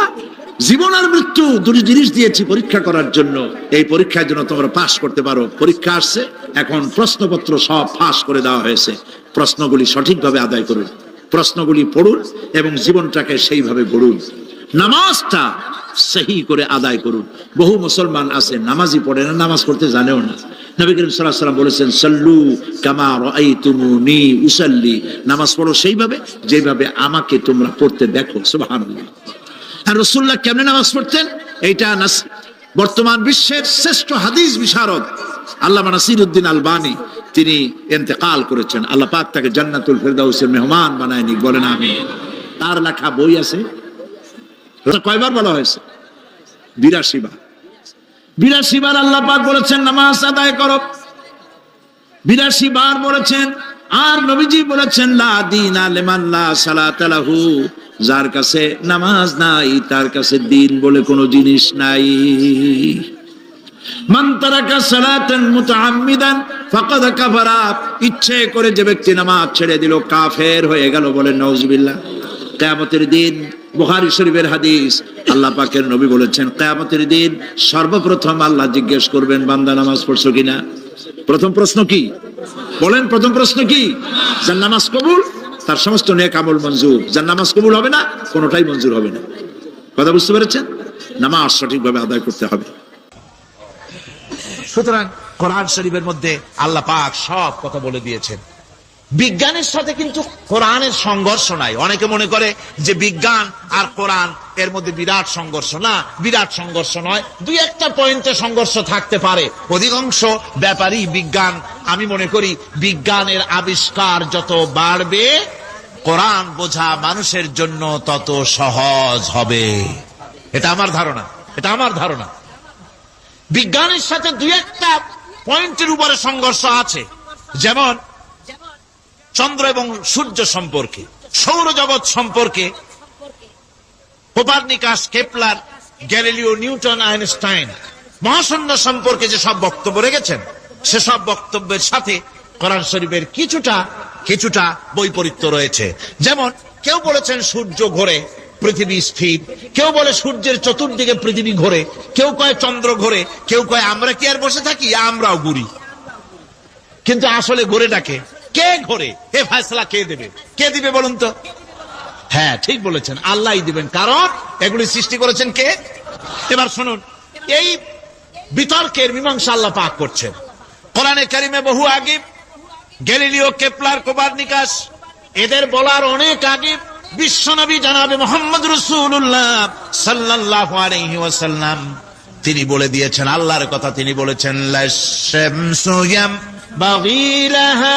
জীবন আর মৃত্যু দুটি জিনিস দিয়েছি পরীক্ষা করার জন্য। এই পরীক্ষার জন্য তোমরা পাস করতে পারো। পরীক্ষা আসছে, এখন প্রশ্নপত্র সব ফাঁস করে দেওয়া হয়েছে। প্রশ্নগুলি সঠিকভাবে আদায় করুন, প্রশ্নগুলি পড়ুন এবং জীবনটাকে সেইভাবে গড়ুন। নামাজটা সহি করে আদায় করুন। বহু মুসলমান আছে নামাজই পড়ে না, নামাজ পড়তে জানেও না। নবী করিম সাল্লাল্লাহু আলাইহি ওয়াসাল্লাম বলেছেন, সাল্লু কামা রাআইতুমুনি উসাল্লি। নামাজ পড়ো সেইভাবে যেভাবে আমাকে তোমরা পড়তে দেখো। সুবহানাল্লাহ। আর রাসূলুল্লাহ কেমনে নামাজ পড়তেন? এইটা বর্তমান বিশ্বের শ্রেষ্ঠ হাদিস বিশারদ আল্লামা নাসিরউদ্দিন আলবানী তিনি ইন্তেকাল করেছেন। আল্লাহ পাক তাকে জান্নাতুল ফেরদাউসের মেহমান বানায় নিক, বলেন আমিন। তার লেখা বই আছে, কয়বার বলা হয়েছে? 82 বার। 82 বার আল্লাহ পাক বলেছেন নামাজ আদায় করো, 82 বার বলেছেন। আর নবীজি বলেছেন, লা দীনা লিমান লা সালাতা লাহু। যার কাছে নামাজ নাই তার কাছে দিন বলে কোনো জিনিস নাই। মান তারাকা সালাতান মুতাআম্মিদান ফাকাদ কাফারা। ইচ্ছে করে যে ব্যক্তি নামাজ ছেড়ে দিল কাফের হয়ে গেল, বলেন নাউজুবিল্লাহ। কিয়ামতের দিন, বুখারী শরীফের হাদিস, আল্লাহ পাকের নবী বলেছেন, কিয়ামতের দিন সর্বপ্রথম আল্লাহ জিজ্ঞেস করবেন, বান্দা নামাজ পড়ছো কিনা? প্রথম প্রশ্ন কি বলেন? প্রথম প্রশ্ন কি? যার নামাজ কবুল তার সমস্ত নেক আমল মঞ্জুর, যার নামাজ কবুল হবে না কোনোটাই মঞ্জুর হবে না। কথা বুঝতে পেরেছেন? নামাজ সঠিকভাবে আদায় করতে হবে। সুতরাং কোরআন শরীফের মধ্যে আল্লাহ পাক সব কথা বলে দিয়েছেন। বিজ্ঞানের সাথে কিন্তু কোরআনের সংঘর্ষ নাই। অনেকে মনে করে যে বিজ্ঞান আর কোরআন এর মধ্যে বিরাট সংঘর্ষ। না, বিরাট সংঘর্ষ নয়, দুই একটা পয়েন্টে সংঘর্ষ থাকতে পারে। অধিকাংশ ব্যাপারই বিজ্ঞান, আমি মনে করি বিজ্ঞানের আবিষ্কার যত বাড়বে কোরআন বোঝা মানুষের জন্য তত সহজ হবে। এটা আমার ধারণা, এটা আমার ধারণা। বিজ্ঞানের সাথে দুই একটা পয়েন্টের উপরে সংঘর্ষ আছে, যেমন চন্দ্র এবং সূর্য সম্পর্কে, সৌরজগৎ সম্পর্কে Copernicus, Kepler, Galileo, Newton, Einstein মহাশূন্য সম্পর্কে যে সব বক্তব্য রেখেছেন, সেসব বক্তব্যের সাথে কোরআন শরীফের কিছুটা বৈপরীত্য রয়েছে। যেমন কেউ বলেছেন সূর্য ঘোরে, পৃথিবী স্থির। কেউ বলে সূর্যের চতুর্দিকে পৃথিবী ঘোরে, কেউ কয় চন্দ্র ঘোরে, কেউ কয় আমরা কি আর বসে থাকি, আমরাও ঘুরি। কিন্তু আসলে ঘোরেটাকে কে ঘোরে, এ ফয়সালা কে দেবে? কে দিবে বলুন তো? হ্যাঁ, ঠিক বলেছেন, আল্লাহই দিবেন। কারণ এগুলি সৃষ্টি করেছেন কে? এবার শুনুন, এই বিতর্কের মীমাংসা আল্লাহ পাক করছেন কোরআনে কারিমে বহু আগে। গ্যালিলিও, কেপলার, কোপারনিকাস এদের বলার অনেক আগে বিশ্বনবী জনাবে মুহাম্মদ রাসূলুল্লাহ সাল্লাল্লাহু আলাইহি ওয়াসাল্লাম তিনি বলে দিয়েছেন, আল্লাহর কথা তিনি বলেছেন, লাশ-শামসু ইয়ামবাগি লাহা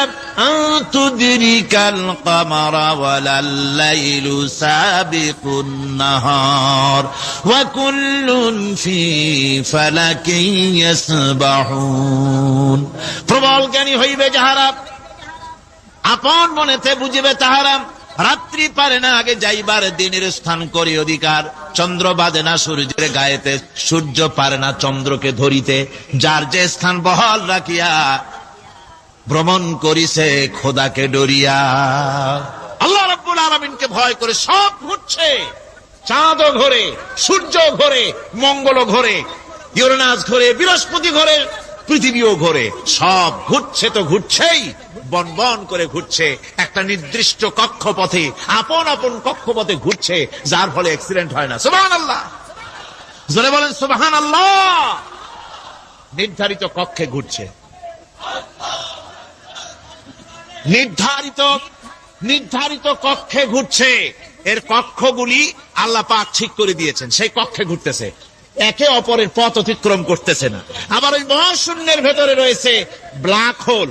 আন তুদরিকাল কামারা ওয়ালাল লাইলু সাবিকুন নাহার ওয়া কুল্লুন ফি ফালাকিন ইয়াসবাহুন। প্রবল জ্ঞানী হইবে যাহারা, আপন মনেতে বুঝিবে তাহারা। রাত্রি পারে না আগে যাইবার দিনের স্থান করি অধিকার। চন্দ্র বাঁধে না সূর্যের গায়েতে, সূর্য পারে না চন্দ্রকে ধরিতে। যার যে স্থান বহাল রাখিয়া ভ্রমণ করিছে খোদাকে ডরিয়া। আল্লাহ রাব্বুল আলামিনকে ভয় করে সব ঘুরছে। চাঁদও ঘোরে, সূর্য ঘোরে, মঙ্গল ঘোরে, ইউরেনাস ঘোরে, বৃহস্পতি ঘোরে, পৃথিবীও ঘোরে। সব ঘুরছে তো ঘুরছেই, বন বন করে ঘুরছে একটা নির্দিষ্ট কক্ষপথে, আপন আপন কক্ষপথে ঘুরছে, যার ফলে অ্যাক্সিডেন্ট হয় না। সুবহানাল্লাহ, জোরে বলেন সুবহানাল্লাহ। নির্ধারিত কক্ষে ঘুরছে, নির্ধারিত কক্ষে ঘুরছে। এর কক্ষগুলি আল্লাহ পাক ঠিক করে দিয়েছেন, সেই কক্ষে ঘুরতেছে, একে অপরের পথ অতিক্রম করতেছে না। আবার ওই মহাশূন্যের ভেতরে রয়েছে black hole.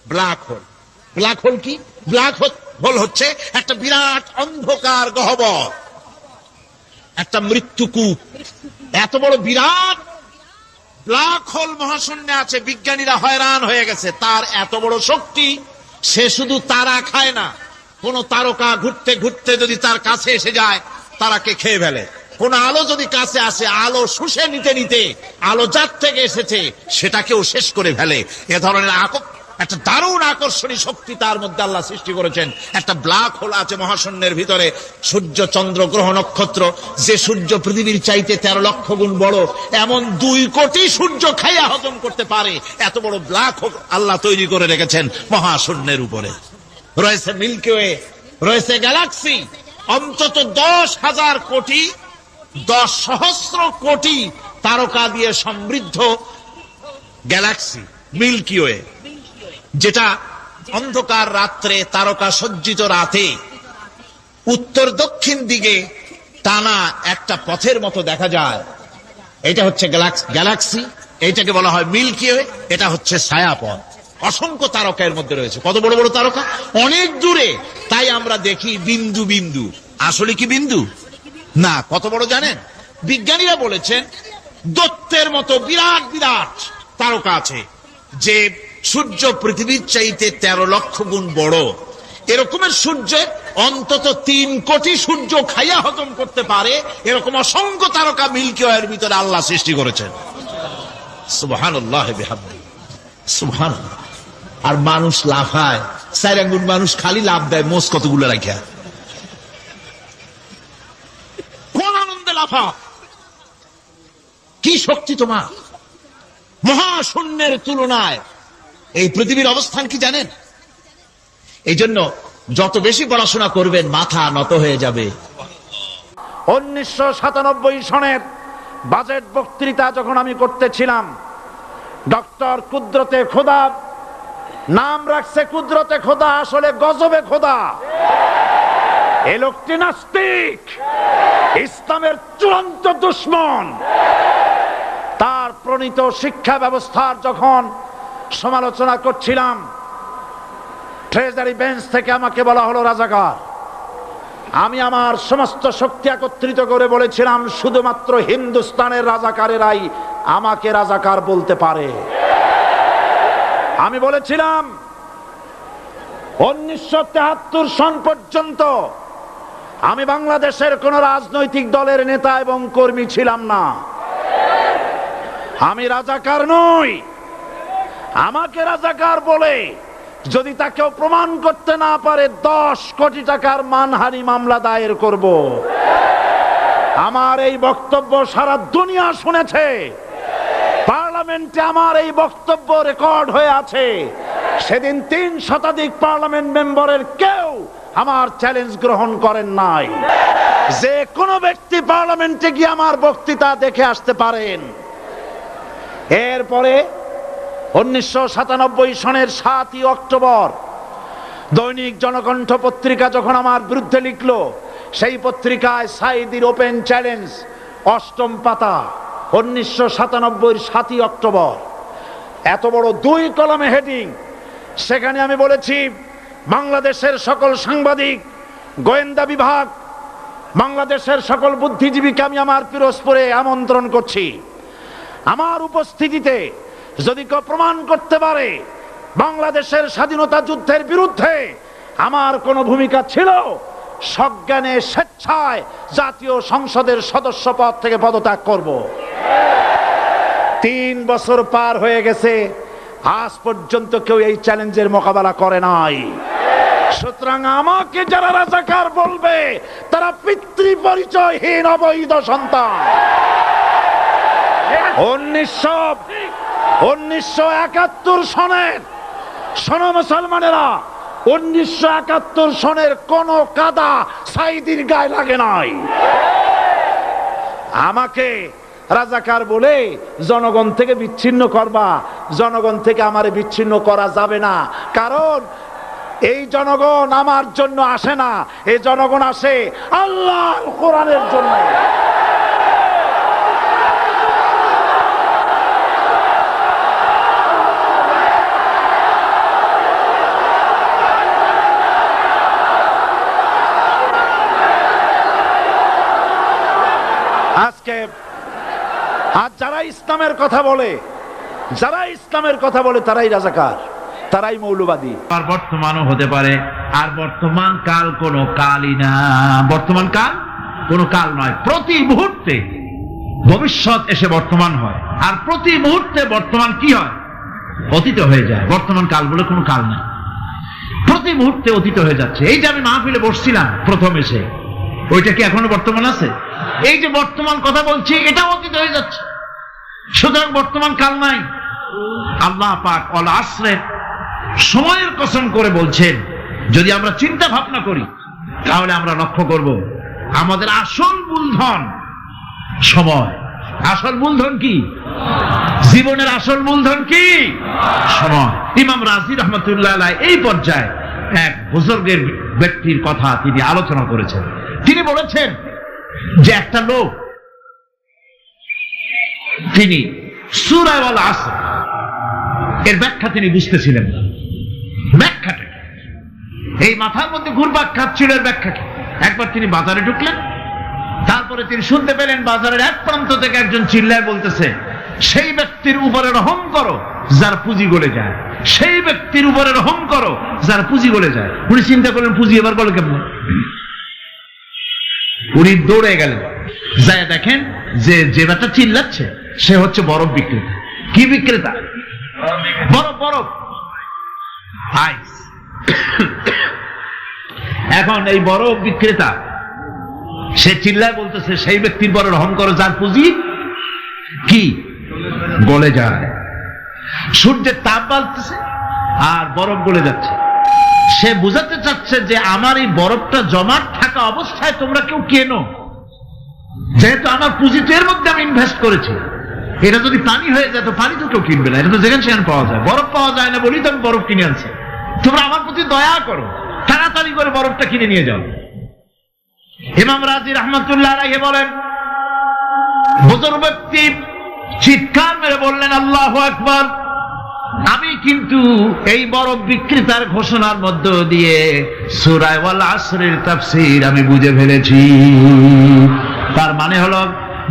Black hole, black hole কি? ব্ল্যাক হোল হচ্ছে একটা বিরাট অন্ধকার গহ্বর, একটা মৃত্যুকূপ। এত বড় বিরাট ব্ল্যাক হোল মহাশূন্যে আছে, বিজ্ঞানীরা হয়রান হয়ে গেছে। তার এত বড় শক্তি, সে শুধু তারা খায় না, কোন তারকা ঘুরতে ঘুরতে যদি তার কাছে এসে যায় তারাকে খেয়ে ফেলে। কোন আলো যদি কাছে আসে, আলো শুষে নিতে নিতে আলো যার থেকে এসেছে সেটাকেও শেষ করে ফেলে। এ ধরনের একটা দারুণ আকর্ষণী শক্তি তার মধ্যে আল্লাহ সৃষ্টি করেছেন। একটা ব্ল্যাক হোল আছে মহাশূন্যের ভিতরে, সূর্য চন্দ্র গ্রহ নক্ষত্র, যে সূর্য পৃথিবীর চাইতে 13 লক্ষ গুণ বড়, এমন 2 কোটি সূর্য খাইয়া হজম করতে পারে এত বড় ব্ল্যাক হোল আল্লাহ তৈরি করে রেখেছেন মহাশূন্যের উপরে। রয়েছে মিল্কি ওয়ে, রয়েছে গ্যালাক্সি, অন্তত 10,000 কোটি 10 সহস্র কোটি তারকা দিয়ে সমৃদ্ধ গ্যালাক্সি মিল্কি ওয়ে, যেটা অন্ধকার রাত্রে, তারকা সজ্জিত রাতে উত্তর দক্ষিণ দিকে টানা একটা পথের মতো দেখা যায়। এটা হচ্ছে গ্যালাক্সি, এইটাকে বলা হয় মিল্কি ওয়ে। এটা হচ্ছে ছায়াপথ। অসংখ্য তারকা এর মধ্যে রয়েছে। কত বড় বড় তারকা, অনেক দূরে, তাই আমরা দেখি বিন্দু বিন্দু। আসলে কি বিন্দু না, কত বড় জানেন? বিজ্ঞানীরা বলেছেন দৈত্যের মতো বিরাট বিরাট তারকা আছে, যে সূর্য পৃথিবীর চাইতে 13 লক্ষ গুণ বড়। এরকমের সূর্যের অন্তত 3 কোটি সূর্য খাইয়া হজম করতে পারে এরকম অসংখ্য তারকা মিল্কি ওয়ের ভিতরে আল্লাহ সৃষ্টি করেছেন। সুবহানাল্লাহ বিহামদিহি, সুবহানাল্লাহ। আর মানুষ লাফায়, 4 আঙ্গুল মানুষ খালি লাভ দেয় মোষ কতগুলো রাখিয়া। কোন আনন্দে লাফা, কি শক্তি তোমার! মহাশূন্যের তুলনায় এই পৃথিবীর অবস্থান কি জানেন? এই জন্য যত বেশি পড়াশোনা করবেন মাথা নত হয়ে যাবে। 1997 সনের বাজেট বক্তৃতা যখন আমি করতেছিলাম, ডক্টর কুদরতে খোদা, নাম রাখছে কুদরতে খোদা, আসলে গজবে খোদা। এই লোকটি নাস্তিক, ইসলামের চূড়ান্ত দুশমন। তার প্রণীত শিক্ষা ব্যবস্থার যখন সমালোচনা করছিলাম, ট্রেজারি বেঞ্চ থেকে আমাকে বলা হলো রাজাকার। আমি আমার সমস্ত শক্তি একত্রিত করে বলেছিলাম, শুধুমাত্র হিন্দুস্তানের রাজাকারেরাই আমাকে রাজাকার বলতে পারে। আমি বলেছিলাম 1973 সন পর্যন্ত আমি বাংলাদেশের কোন রাজনৈতিক দলের নেতা এবং কর্মী ছিলাম না। আমি রাজাকার নই। আমাকে রাজাকার বলে যদি তাকেও প্রমাণ করতে না পারে 10 কোটি টাকার মানহানি মামলা দায়ের করব। আমার এই বক্তব্য সারা দুনিয়া শুনেছে। পার্লামেন্টে আমার এই বক্তব্য রেকর্ড হয়ে আছে। সেদিন 3 শতাধিক পার্লামেন্ট মেম্বারের কেউ আমার চ্যালেঞ্জ গ্রহণ করেন নাই। যে কোনো ব্যক্তি পার্লামেন্টে গিয়ে আমার বক্তৃতা দেখে আসতে পারেন। এরপরে 1997 সনের 7ই অক্টোবর দৈনিক জনকণ্ঠ পত্রিকা যখন আমার বিরুদ্ধে লিখলো, সেই পত্রিকায় সাইদির ওপেন চ্যালেঞ্জ 8ম পাতা, 1997 7ই অক্টোবর, এত বড় 2 কলামে হেডিং। সেখানে আমি বলেছি, বাংলাদেশের সকল সাংবাদিক, গোয়েন্দা বিভাগ, বাংলাদেশের সকল বুদ্ধিজীবীকে আমি আমার পিরোজপুরে আমন্ত্রণ করছি। আমার উপস্থিতিতে যদি কেউ প্রমাণ করতে পারে বাংলাদেশের স্বাধীনতা যুদ্ধের বিরুদ্ধে আমার কোনো ভূমিকা ছিল, সজ্ঞানে স্বেচ্ছায় জাতীয় সংসদের সদস্য পদ থেকে পদত্যাগ করব। 3 বছর পার হয়ে গেছে, আজ পর্যন্ত কেউ এই চ্যালেঞ্জের মোকাবেলা করে নাই। সুতরাং আমাকে যারা রাজাকার বলবে তারা পিতৃ পরিচয়হীন অবৈধ সন্তান। 1971 সনের, শোনো মুসলমানেরা, 1971 সনের কোন কাদা সাইদির গায়ে লাগে নাই। আমাকে রাজাকার বলে জনগণ থেকে বিচ্ছিন্ন করবা, জনগণ থেকে আমারে বিচ্ছিন্ন করা যাবে না। কারণ এই জনগণ আমার জন্য আসে না, এই জনগণ আসে আল্লাহর কোরআনের জন্য। যারা ইসলামের কথা বলে, তারাই রাজাকার, তারাই মৌলবাদী। আর বর্তমানও হতে পারে। আর বর্তমান কাল কোনো কালই না, বর্তমান কাল কোনো কাল নয়। প্রতি মুহূর্তে ভবিষ্যৎ এসে বর্তমান হয়, আর প্রতি মুহূর্তে বর্তমান কি হয়? অতীত হয়ে যায়। বর্তমান কাল বলে কোনো কাল নাই, প্রতি মুহূর্তে অতীত হয়ে যাচ্ছে। এই যে আমি মাহফিলে বসছিলাম প্রথম এসে, ওইটা কি এখনো বর্তমান আছে? এই যে বর্তমান কথা বলছি, এটা অতীত হয়ে যাচ্ছে। সুতরাং বর্তমান কাল নাই। আল্লাহ পাক ওয়াল আসরের সময়ের কসম করে বলছেন, যদি আমরা চিন্তা ভাবনা করি তাহলে আমরা লক্ষ্য করব আমাদের আসল মূলধন সময়। আসল মূলধন কি? জীবনের আসল মূলধন কি? সময়। ইমাম রাজি রহমতুল্লাহ আলাইহি এই পর্যায়ে এক বুজুর্গের ব্যক্তির কথা তিনি আলোচনা করেছেন। তিনি বলেছেন যে একটা লোক, তিনি সূরা ওয়াল আসর এর ব্যাখ্যা তিনি বুঝতেছিলেন না। ব্যাখ্যাটা এই মাথার মধ্যে ঘুরপাক খাচ্ছিল, এর ব্যাখ্যা কি? একবার তিনি বাজারে ঢুকলেন, তারপরে তিনি শুনতে পেলেন বাজারের এক প্রান্ত থেকে একজন চিল্লায় বলতেছে, সেই ব্যক্তির উপরে রহম করো যার পুঁজি গলে যায়, সেই ব্যক্তির উপরে রহম করো যার পুঁজি গলে যায়। উনি চিন্তা করলেন পুঁজি এবার গলে কেমন? উনি দৌড়ে গেলেন, যায় দেখেন যে ব্যাটা চিল্লাচ্ছে সে হচ্ছে বরফ বিক্রেতা। কি বিক্রেতা? বরফ, আইস। এখন এই বরফ বিক্রেতা সে চিল্লায় বলতেছে, সেই ব্যক্তির পরে রহম করো যার পুঁজি কি গলে যায়। সূর্যের তাপ বাড়তেছে আর বরফ গলে যাচ্ছে। সে বুঝাতে চাচ্ছে যে আমার এই বরফটা জমাট থাকা অবস্থায় তোমরা কেউ কেনো, যেহেতু আমার পুঁজি তো এর মধ্যে আমি ইনভেস্ট করেছি। এটা যদি পানি হয়ে যায় তো পানি তো কেউ কিনবে না, এটা তো যেখানে সেখানে পাওয়া যায়। বরফ পাওয়া যায় না বলি তো আমি বরফ কিনে আনছি। তোমরা আমার প্রতি দয়া করো, তাড়াতাড়ি করে বরফটা কিনে নিয়ে যাও। ইমাম রাজি রহমতুল্লাহ আলাইহি বলেন, বুজুর্গ ব্যক্তি চিৎকার মেরে বললেন, আল্লাহু আকবার, আমি কিন্তু এই বরফ বিক্রেতার ঘোষণার মধ্য দিয়ে সূরা ওয়াল আসরের তাফসীর আমি বুঝে ফেলেছি। তার মানে হলো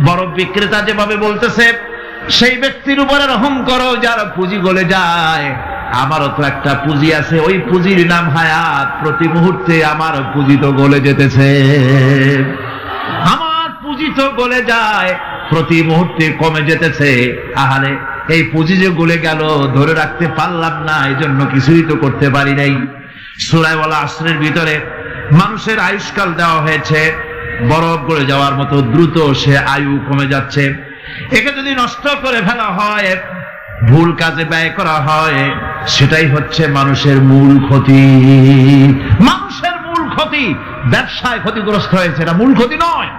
বরফ বিক্রেতা যেভাবে বলতেছে সেই ব্যক্তির উপরে রহম করো যার পুঁজি গলে যায়, আমারও তো একটা পুঁজি আছে, ওই পুঁজির নাম হায়াত। প্রতি মুহূর্তে আমার পুঁজি তো গলে যেতেছে, আমার পুঁজি তো গলে যায়, প্রতি মুহূর্তে কমে যেতেছে। আহারে, এই পুঁজি যে গলে গেল ধরে রাখতে পারলাম না, এই জন্য কিছুই তো করতে পারি নাই। সূরা ওয়াল আসরের ভিতরে মানুষের আয়ুষ্কাল দেওয়া হয়েছে, বরফ গলে যাওয়ার মতো দ্রুত সে আয়ু কমে যাচ্ছে। একে যদি নষ্ট করে ফেলা হয়, ভুল কাজে ব্যয় করা হয়, সেটাই হচ্ছে মানুষের মূল ক্ষতি। মানুষের মূল ক্ষতি। ব্যবসায় ক্ষতিগ্রস্ত হয়েছে, এটা মূল ক্ষতি নয়।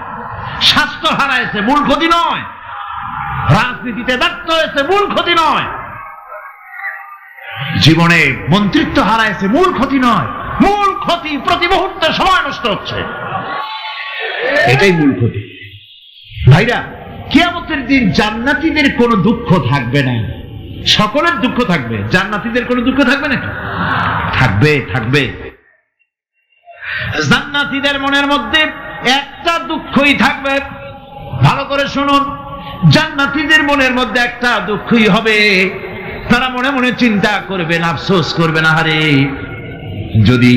স্বাস্থ্য হারাইছে, মূল ক্ষতি নয়। রাজনীতিতে ব্যর্থ হয়েছে, মূল ক্ষতি নয়। জীবনে মন্ত্রিত্ব হারাইছে, মূল ক্ষতি নয়। মূল ক্ষতি প্রতি মুহূর্তে সময় নষ্ট হচ্ছে, এটাই মূল ক্ষতি। ভাইরা, কিয়ামতের দিন জান্নাতীদের কোনো দুঃখ থাকবে না, সকলের দুঃখ থাকবে। জান্নাতীদের কোনো দুঃখ থাকবে না? থাকবে। জান্নাতীদের মনের মধ্যে একটা দুঃখই থাকবে। ভালো করে শুনুন, জান্নাতীদের মনের মধ্যে একটা দুঃখই হবে। তারা মনে মনে চিন্তা করবেন, আফসোস করবেন, আহারে যদি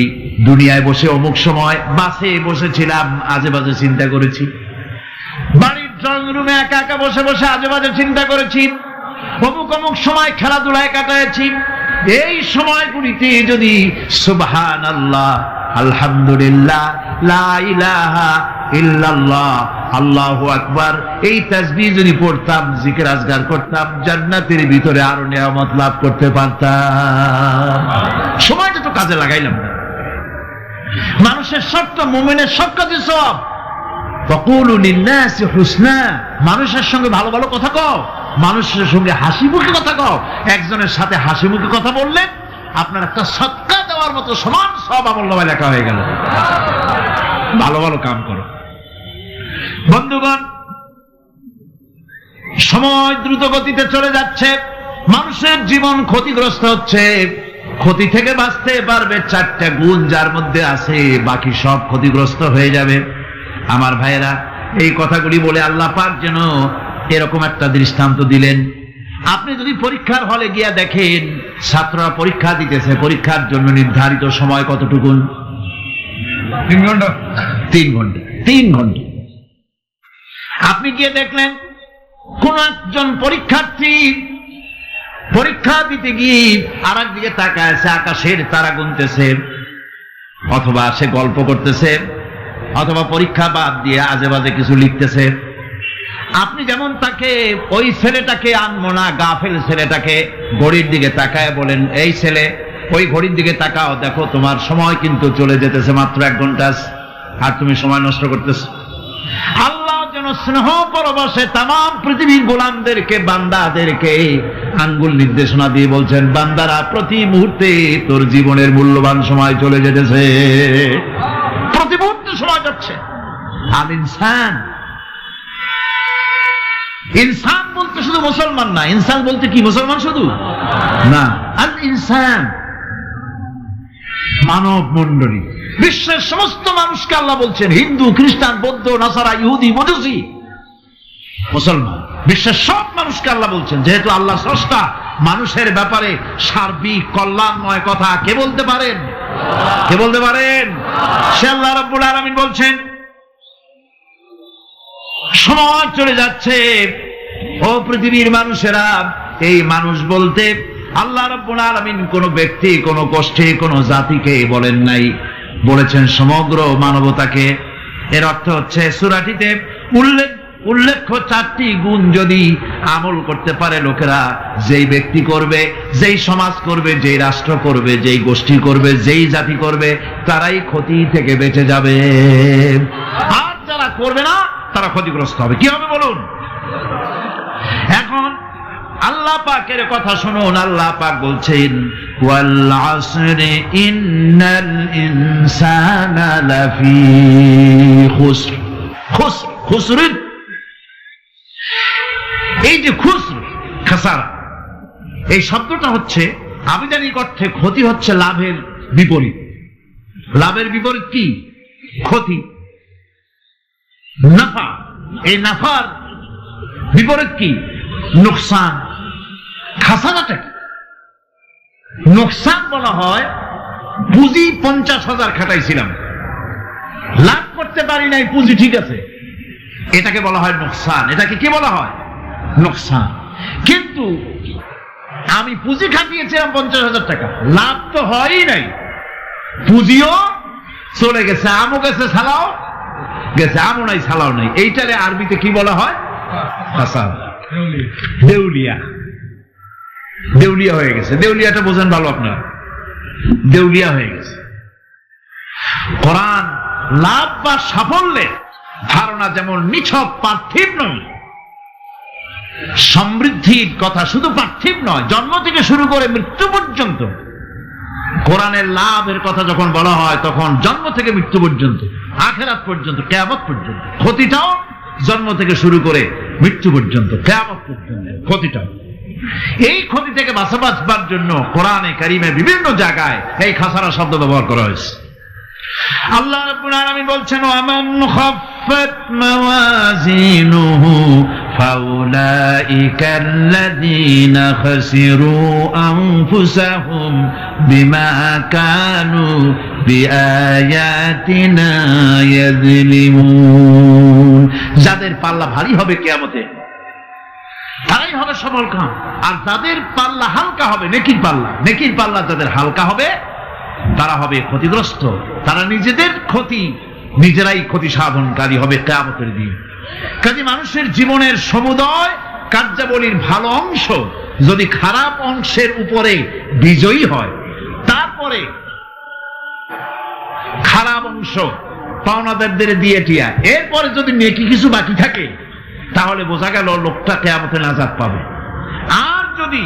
দুনিয়ায় বসে অমুক সময় বাসে বসেছিলাম, আজে বাজে চিন্তা করেছি, বাড়ির ড্রয়িং রুমে একা একা বসে বসে আজে বাজে চিন্তা করেছি, অমুক অমুক সময় খেলাধুলায় কাটাইছি। এই সময়গুলিতে যদি সুবহানাল্লাহ, আলহামদুলিল্লাহ, লা ইলাহা ইল্লাল্লাহ, আল্লাহু আকবার, এই তাসবিহ যদি পড়তাম, জিকির আজগার করতাম, জান্নাতের ভিতরে আরো নিয়ামত লাভ করতে পারতাম। সময়টা তো কাজে লাগাইলাম না। মানুষের শর্ত, মুমিনের সব কাজে সব। ফাকুলু লিন্নাসি হুসনা, মানুষের সঙ্গে ভালো ভালো কথা কও, মানুষের সঙ্গে হাসি মুখে কথা কও। একজনের সাথে হাসি মুখে কথা বললেন, আপনার একটা সদকা দেওয়ার মতো সমান সব আমলনামায় লেখা হয়ে গেল। ভালো ভালো কাম করো। বন্ধুগণ, সময় দ্রুত গতিতে চলে যাচ্ছে, মানুষের জীবন ক্ষতিগ্রস্ত হচ্ছে। ক্ষতি থেকে বাঁচতে পারবে 4টা গুণ যার মধ্যে আছে, বাকি সব ক্ষতিগ্রস্ত হয়ে যাবে। আমার ভাইয়েরা, এই কথাগুলি বলে আল্লাহ পাক যেন এরকম একটা দৃষ্টান্ত দিলেন। আপনি যদি পরীক্ষার হলে গিয়া দেখেন ছাত্ররা পরীক্ষা দিতেছে, পরীক্ষার জন্য নির্ধারিত সময় কতটুকুন? 3 ঘন্টা। 3 ঘন্টা। 3 ঘন্টা। আপনি গিয়ে দেখলেন কোন একজন পরীক্ষার্থী পরীক্ষা দিতে গিয়ে আর একদিকে তাকায় আছে, আকাশের তারা গুনতেছে, অথবা সে গল্প করতেছে, অথবা পরীক্ষা বাদ দিয়ে আজে বাজে কিছু লিখতেছে। আপনি যেমন তাকে, ওই ছেলেটাকে আনবো না, গাফেল ছেলেটাকে ঘড়ির দিকে তাকায় বলেন, এই ছেলে ওই ঘড়ির দিকে তাকাও, দেখো তোমার সময় কিন্তু চলে যেতেছে, মাত্র 1 ঘন্টা আর তুমি সময় নষ্ট করতেছ। আল্লাহ যেন স্নেহ পরবশে তাম পৃথিবীর গোলামদেরকে, বান্দাদেরকে আঙ্গুল নির্দেশনা দিয়ে বলছেন, বান্দারা প্রতি মুহূর্তে তোর জীবনের মূল্যবান সময় চলে যেতেছে, প্রতি মুহূর্তে সময় যাচ্ছে। আল ইনসান, ইনসান বলতে শুধু মুসলমান না, ইনসান বলতে কি মুসলমান শুধু না, আল ইনসান মানব মণ্ডলী, বিশ্বের সমস্ত মানুষকে আল্লাহ বলছেন, হিন্দু, খ্রিস্টান, বৌদ্ধ, নাসারা, ইহুদি, মজুসি, মুসলমান, বিশ্বের সব মানুষকে আল্লাহ বলছেন। যেহেতু আল্লাহ স্রষ্টা, মানুষের ব্যাপারে সার্বিক কল্যাণময় কথা কে বলতে পারেন? কে বলতে পারেন? সে আল্লাহ রাব্বুল আলামিন বলছেন, সময় চলে যাচ্ছে ও পৃথিবীর মানুষেরা। এই মানুষ বলতে আল্লাহ রাব্বুল আলামিন কোন ব্যক্তি, কোন গোষ্ঠী, কোন জাতিকে বলেন নাই, বলেছেন সমগ্র মানবতাকে। এর অর্থ হচ্ছে সূরাটিতে উল্লেখ্য 4টি গুণ যদি আমল করতে পারে লোকেরা, যেই ব্যক্তি করবে, যেই সমাজ করবে, যেই রাষ্ট্র করবে, যেই গোষ্ঠী করবে, যেই জাতি করবে, তারাই ক্ষতি থেকে বেঁচে যাবে। আর যারা করবে না তারা ক্ষতিগ্রস্ত হবে। কি হবে বলুন? এখন আল্লাহ পাকের কথা শুনুন। আল্লাহ পাক বলছেন, ওয়াল আসরি ইন্নাল ইনসানা লাফি খুসর। খুসর, খুসরিন, এই যে খুসর, খাসারা, এই শব্দটা হচ্ছে আবিধানিক অর্থে ক্ষতি হচ্ছে লাভের বিপরীত। লাভের বিপরীত কি? ক্ষতি। নাফা, এই নাফার বিপরীত কি? নোকসান। খাসারাটা কি? নোকসান বলা হয় পুঁজি 50,000 খাটাইছিলাম, লাভ করতে পারি নাই, পুঁজি ঠিক আছে, এটাকে বলা হয় নোকসান। এটাকে কি বলা হয়? নোকসান। কিন্তু আমি পুঁজি খাটিয়েছিলাম 50,000 টাকা, লাভ তো হয়ই নাই, পুঁজিও চলে গেছে, আমও গেছে, ছালাও গেছে, আমও নাই, ছালাও নাই। এইটারে আরবিতে কি বলা হয়? খাসারা। দেউলিয়া। দেউলিয়া হয়ে গেছে। দেউলিয়াটা বোঝেন ভালো আপনারা, দেউলিয়া হয়ে গেছে। কোরআন লাভ বা সাফল্যের ধারণা যেমন নিছক পার্থিব নয়, সমৃদ্ধির কথা শুধু পার্থিব নয়, জন্ম থেকে শুরু করে মৃত্যু পর্যন্ত। কোরআনের লাভের কথা যখন বলা হয় তখন জন্ম থেকে মৃত্যু পর্যন্ত, আখিরাত পর্যন্ত, কিয়ামত পর্যন্ত। ক্ষতিটাও জন্ম থেকে শুরু করে মৃত্যু পর্যন্ত, কিয়ামত পর্যন্ত ক্ষতিটাও। এই ক্ষতি থেকে বাঁচবার জন্য কোরআনে কারিমে বিভিন্ন জায়গায় এই খাসারা শব্দ ব্যবহার করা হয়েছে। আল্লাহ রাব্বুল আলামিন বলছেন, ওয়ামান খাফফাত মাওয়াজিনুহু ফাউলাইকা আল্লাযীনা খাসিরু আনফুসাহুম বিমা কানু বিআয়াতিনা ইয়াযলিমুন। যাদের পাল্লা ভারী হবে কিয়ামতে তারাই হবে সফলকাম, আর যাদের পাল্লা হালকা হবে, নেকির পাল্লা, নেকির পাল্লা যাদের হালকা হবে তারা হবে ক্ষতিগ্রস্ত। তারা নিজেদের ক্ষতি নিজেরাই ক্ষতি সাধনকারী হবে কিয়ামতের দিন। কাজে মানুষের জীবনের সমুদয় কার্যাবলীর ভালো অংশ যদি খারাপ অংশের উপরে বিজয়ী হয়, তারপরে খারাপ অংশ পাওনাদারদের দিয়ে টিয়া, এরপরে যদি নেকি কিছু বাকি থাকে, তাহলে বোঝা গেল লোকটা কিয়ামতে নাজাত পাবে। আর যদি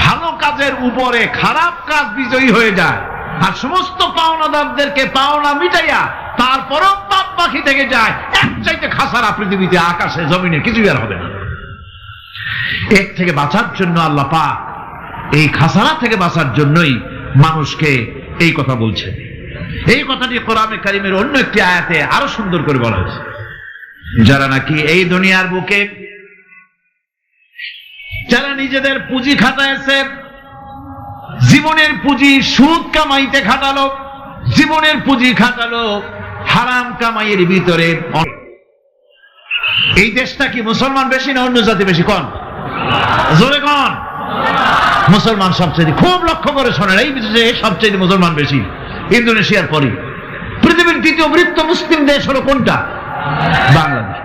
ভালো কাজের উপরে খারাপ কাজ বিজয়ী হয়ে যায় আর সমস্ত পাওনাদারদেরকে পাওনা মিটাইয়া তারপরেও পাপ বাকি থেকে যায়, এক চাইতে খাসারা পৃথিবীতে, আকাশে, জমিনে কিছু আর হবে না। এর থেকে বাঁচার জন্য আল্লাহ পাক এই খাসারা থেকে বাঁচার জন্যই মানুষকে এই কথা বলছে। এই কথাটি কোরআনে কারিমের অন্য একটি আয়াতে আরো সুন্দর করে বলা হয়েছে, যারা নাকি এই দুনিয়ার বুকে যারা নিজেদের পুঁজি খাটাইছে, জীবনের পুঁজি সুদ কামাইতে খাটালো, জীবনের পুঁজি খাটালো হারাম কামাইয়ের ভিতরে। এই দেশটা কি মুসলমান বেশি না অন্য জাতি বেশি? কোন জোরে কোন? মুসলমান সবচেয়ে। খুব লক্ষ্য করে শোনেন, এই দেশে সবচেয়ে মুসলমান বেশি, ইন্দোনেশিয়ার পরে। পৃথিবীর দ্বিতীয় বৃহত্তম মুসলিম দেশ হলো কোনটা? বাংলাদেশ।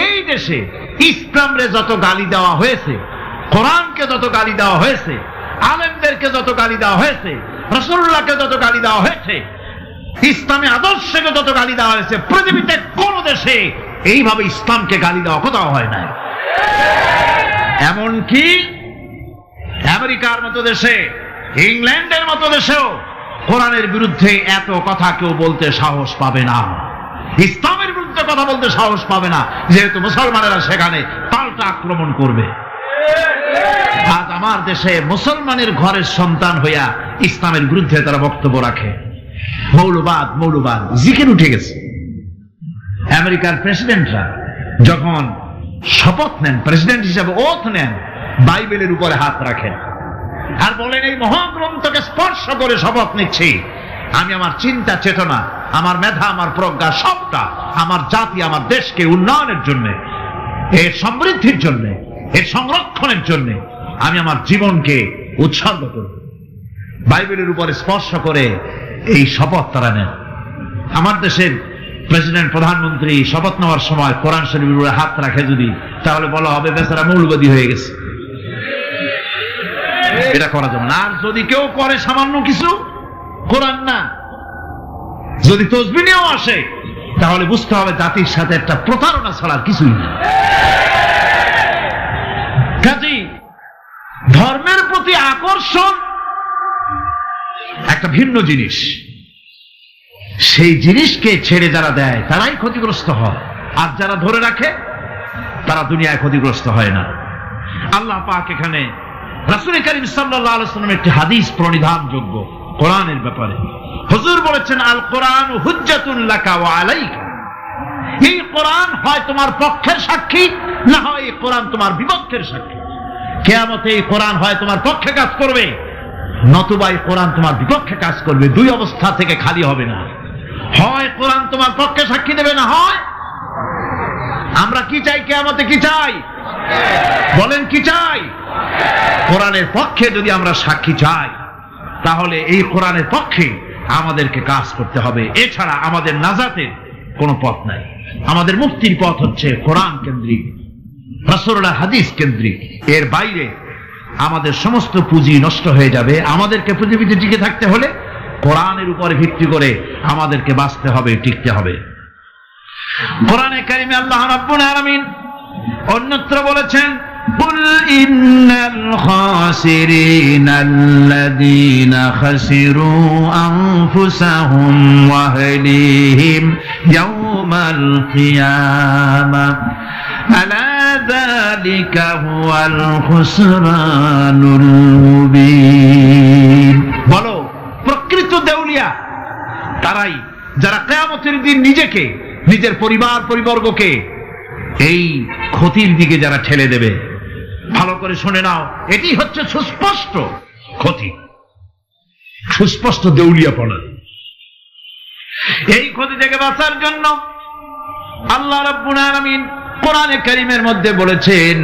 এই দেশে ইসলামরে যত গালি দেওয়া হয়েছে, কোরআনকে যত গালি দেওয়া হয়েছে, আলেমদেরকে যত গালি দেওয়া হয়েছে, রাসূলুল্লাহকে যত গালি দেওয়া হয়েছে, ইসলামী আদর্শকে যত গালি দেওয়া হয়েছে, পৃথিবীতে কোন দেশে এইভাবে ইসলামকে গালি দেওয়া কোথাও হয় না। এমনকি আমেরিকার মতো দেশে, ইংল্যান্ডের মতো দেশেও কোরআনের বিরুদ্ধে এত কথা কেউ বলতে সাহস পাবে না, ইসলামের বিরুদ্ধে কথা বলতে সাহস পাবে না, যেহেতু মুসলমানেরা সেখানে পাল্টা আক্রমণ করবে। আজ আমার দেশে মুসলমানের ঘরের সন্তান হইয়া ইসলামের বিরুদ্ধে তারা বক্তব্য রাখে। মৌলবাদ মৌলবাদ জিকির উঠে গেছে। আমেরিকার প্রেসিডেন্টরা যখন শপথ নেন, প্রেসিডেন্ট হিসাবে ওথ নেন, বাইবেলের উপরে হাত রাখেন আর বলেন, এই মহাগ্রন্থকে স্পর্শ করে শপথ নিচ্ছি, আমি আমার চিন্তা চেতনা, আমার মেধা, আমার প্রজ্ঞা সবটা আমার জাতি, আমার দেশকে উন্নয়নের জন্য, এর সমৃদ্ধির জন্য, এর সংরক্ষণের জন্য আমি আমার জীবনকে উৎসর্গ করব। বাইবেলের উপরে স্পর্শ করে এই শপথ তারা নেন। আমার দেশের প্রেসিডেন্ট, প্রধানমন্ত্রী শপথ নেওয়ার সময় কোরআন শরীফের উপরে হাত রাখে যদি, তাহলে বলা হবে বেচারা মৌলবাদী হয়ে গেছে। এটা করা যাবে না। আর যদি কেউ করে সামান্য কিছু, কোরআন না, যদি তসবিহ নিয়েও আসে, তাহলে বুঝতে হবে জাতির সাথে একটা প্রতারণা ছাড়া কিছুই না। কাজেই ধর্মের প্রতি আকর্ষণ একটা ভিন্ন জিনিস, সেই জিনিসকে ছেড়ে যারা দেয় তারাই ক্ষতিগ্রস্ত হয়, আর যারা ধরে রাখে তারা দুনিয়ায় ক্ষতিগ্রস্ত হয় না। আল্লাহ পাক এখানে রাসূল করিম সাল্লাল্লাহু আলাইহি ওয়াসাল্লামের একটি হাদিস প্রণিধানযোগ্য কোরআনের ব্যাপারে। হুজুর বলেছেন, আল কোরআন হুজ্জাতুন লাকা ওয়া আলাইকা। এই কোরআন হয় তোমার পক্ষের সাক্ষী, না হয় এই কোরআন তোমার বিপক্ষের সাক্ষী। কিয়ামতে এই কোরআন হয় তোমার পক্ষে কাজ করবে, নতুবা এই কোরআন তোমার বিপক্ষে কাজ করবে। দুই অবস্থা থেকে খালি হবে না। হয় কোরআন তোমার পক্ষে সাক্ষী দেবে, না হয় আমরা কি চাই? কিয়ামতে কি চাই? বলেন কি চাই? কোরআনের পক্ষে যদি আমরা সাক্ষী চাই, তাহলে এই কোরআনের পক্ষে আমাদেরকে কাজ করতে হবে। এছাড়া আমাদের নাজাতের কোনো পথ নাই। আমাদের মুক্তির পথ হচ্ছে কোরআন কেন্দ্রিক, রাসূলুল্লাহর হাদিস কেন্দ্রিক। এর বাইরে আমাদের সমস্ত পুঁজি নষ্ট হয়ে যাবে। আমাদেরকে পৃথিবীতে টিকে থাকতে হলে কোরআনের উপরে ভিত্তি করে আমাদেরকে বাঁচতে হবে, টিকতে হবে। কোরআনে কারিমে আল্লাহ রাব্বুল আলামিন অন্যত্র বলেছেন, কুল ইন্নাল খাসিরিনাল্লাযীনা খাসিরু আনফুসাহুম ওয়া আহলিহিম ইয়াওমাল কিয়ামাহ আলা যালিকা হুয়াল খুসরানুল মুবিন। বলো, প্রকৃত দেউলিয়া তারাই যারা কিয়ামতের দিন নিজেকে, নিজের পরিবার পরিবর্গকে এই ক্ষতির দিকে যারা ঠেলে দেবে। ভালো করে শুনে নাও, এটি হচ্ছে সুস্পষ্ট ক্ষতি, সুস্পষ্ট দেউলিয়াপনা। এই ক্ষতি থেকে বাঁচার জন্য আল্লাহ রাব্বুল আলামিন কোরআনে কারীমের মধ্যে বলেছেন,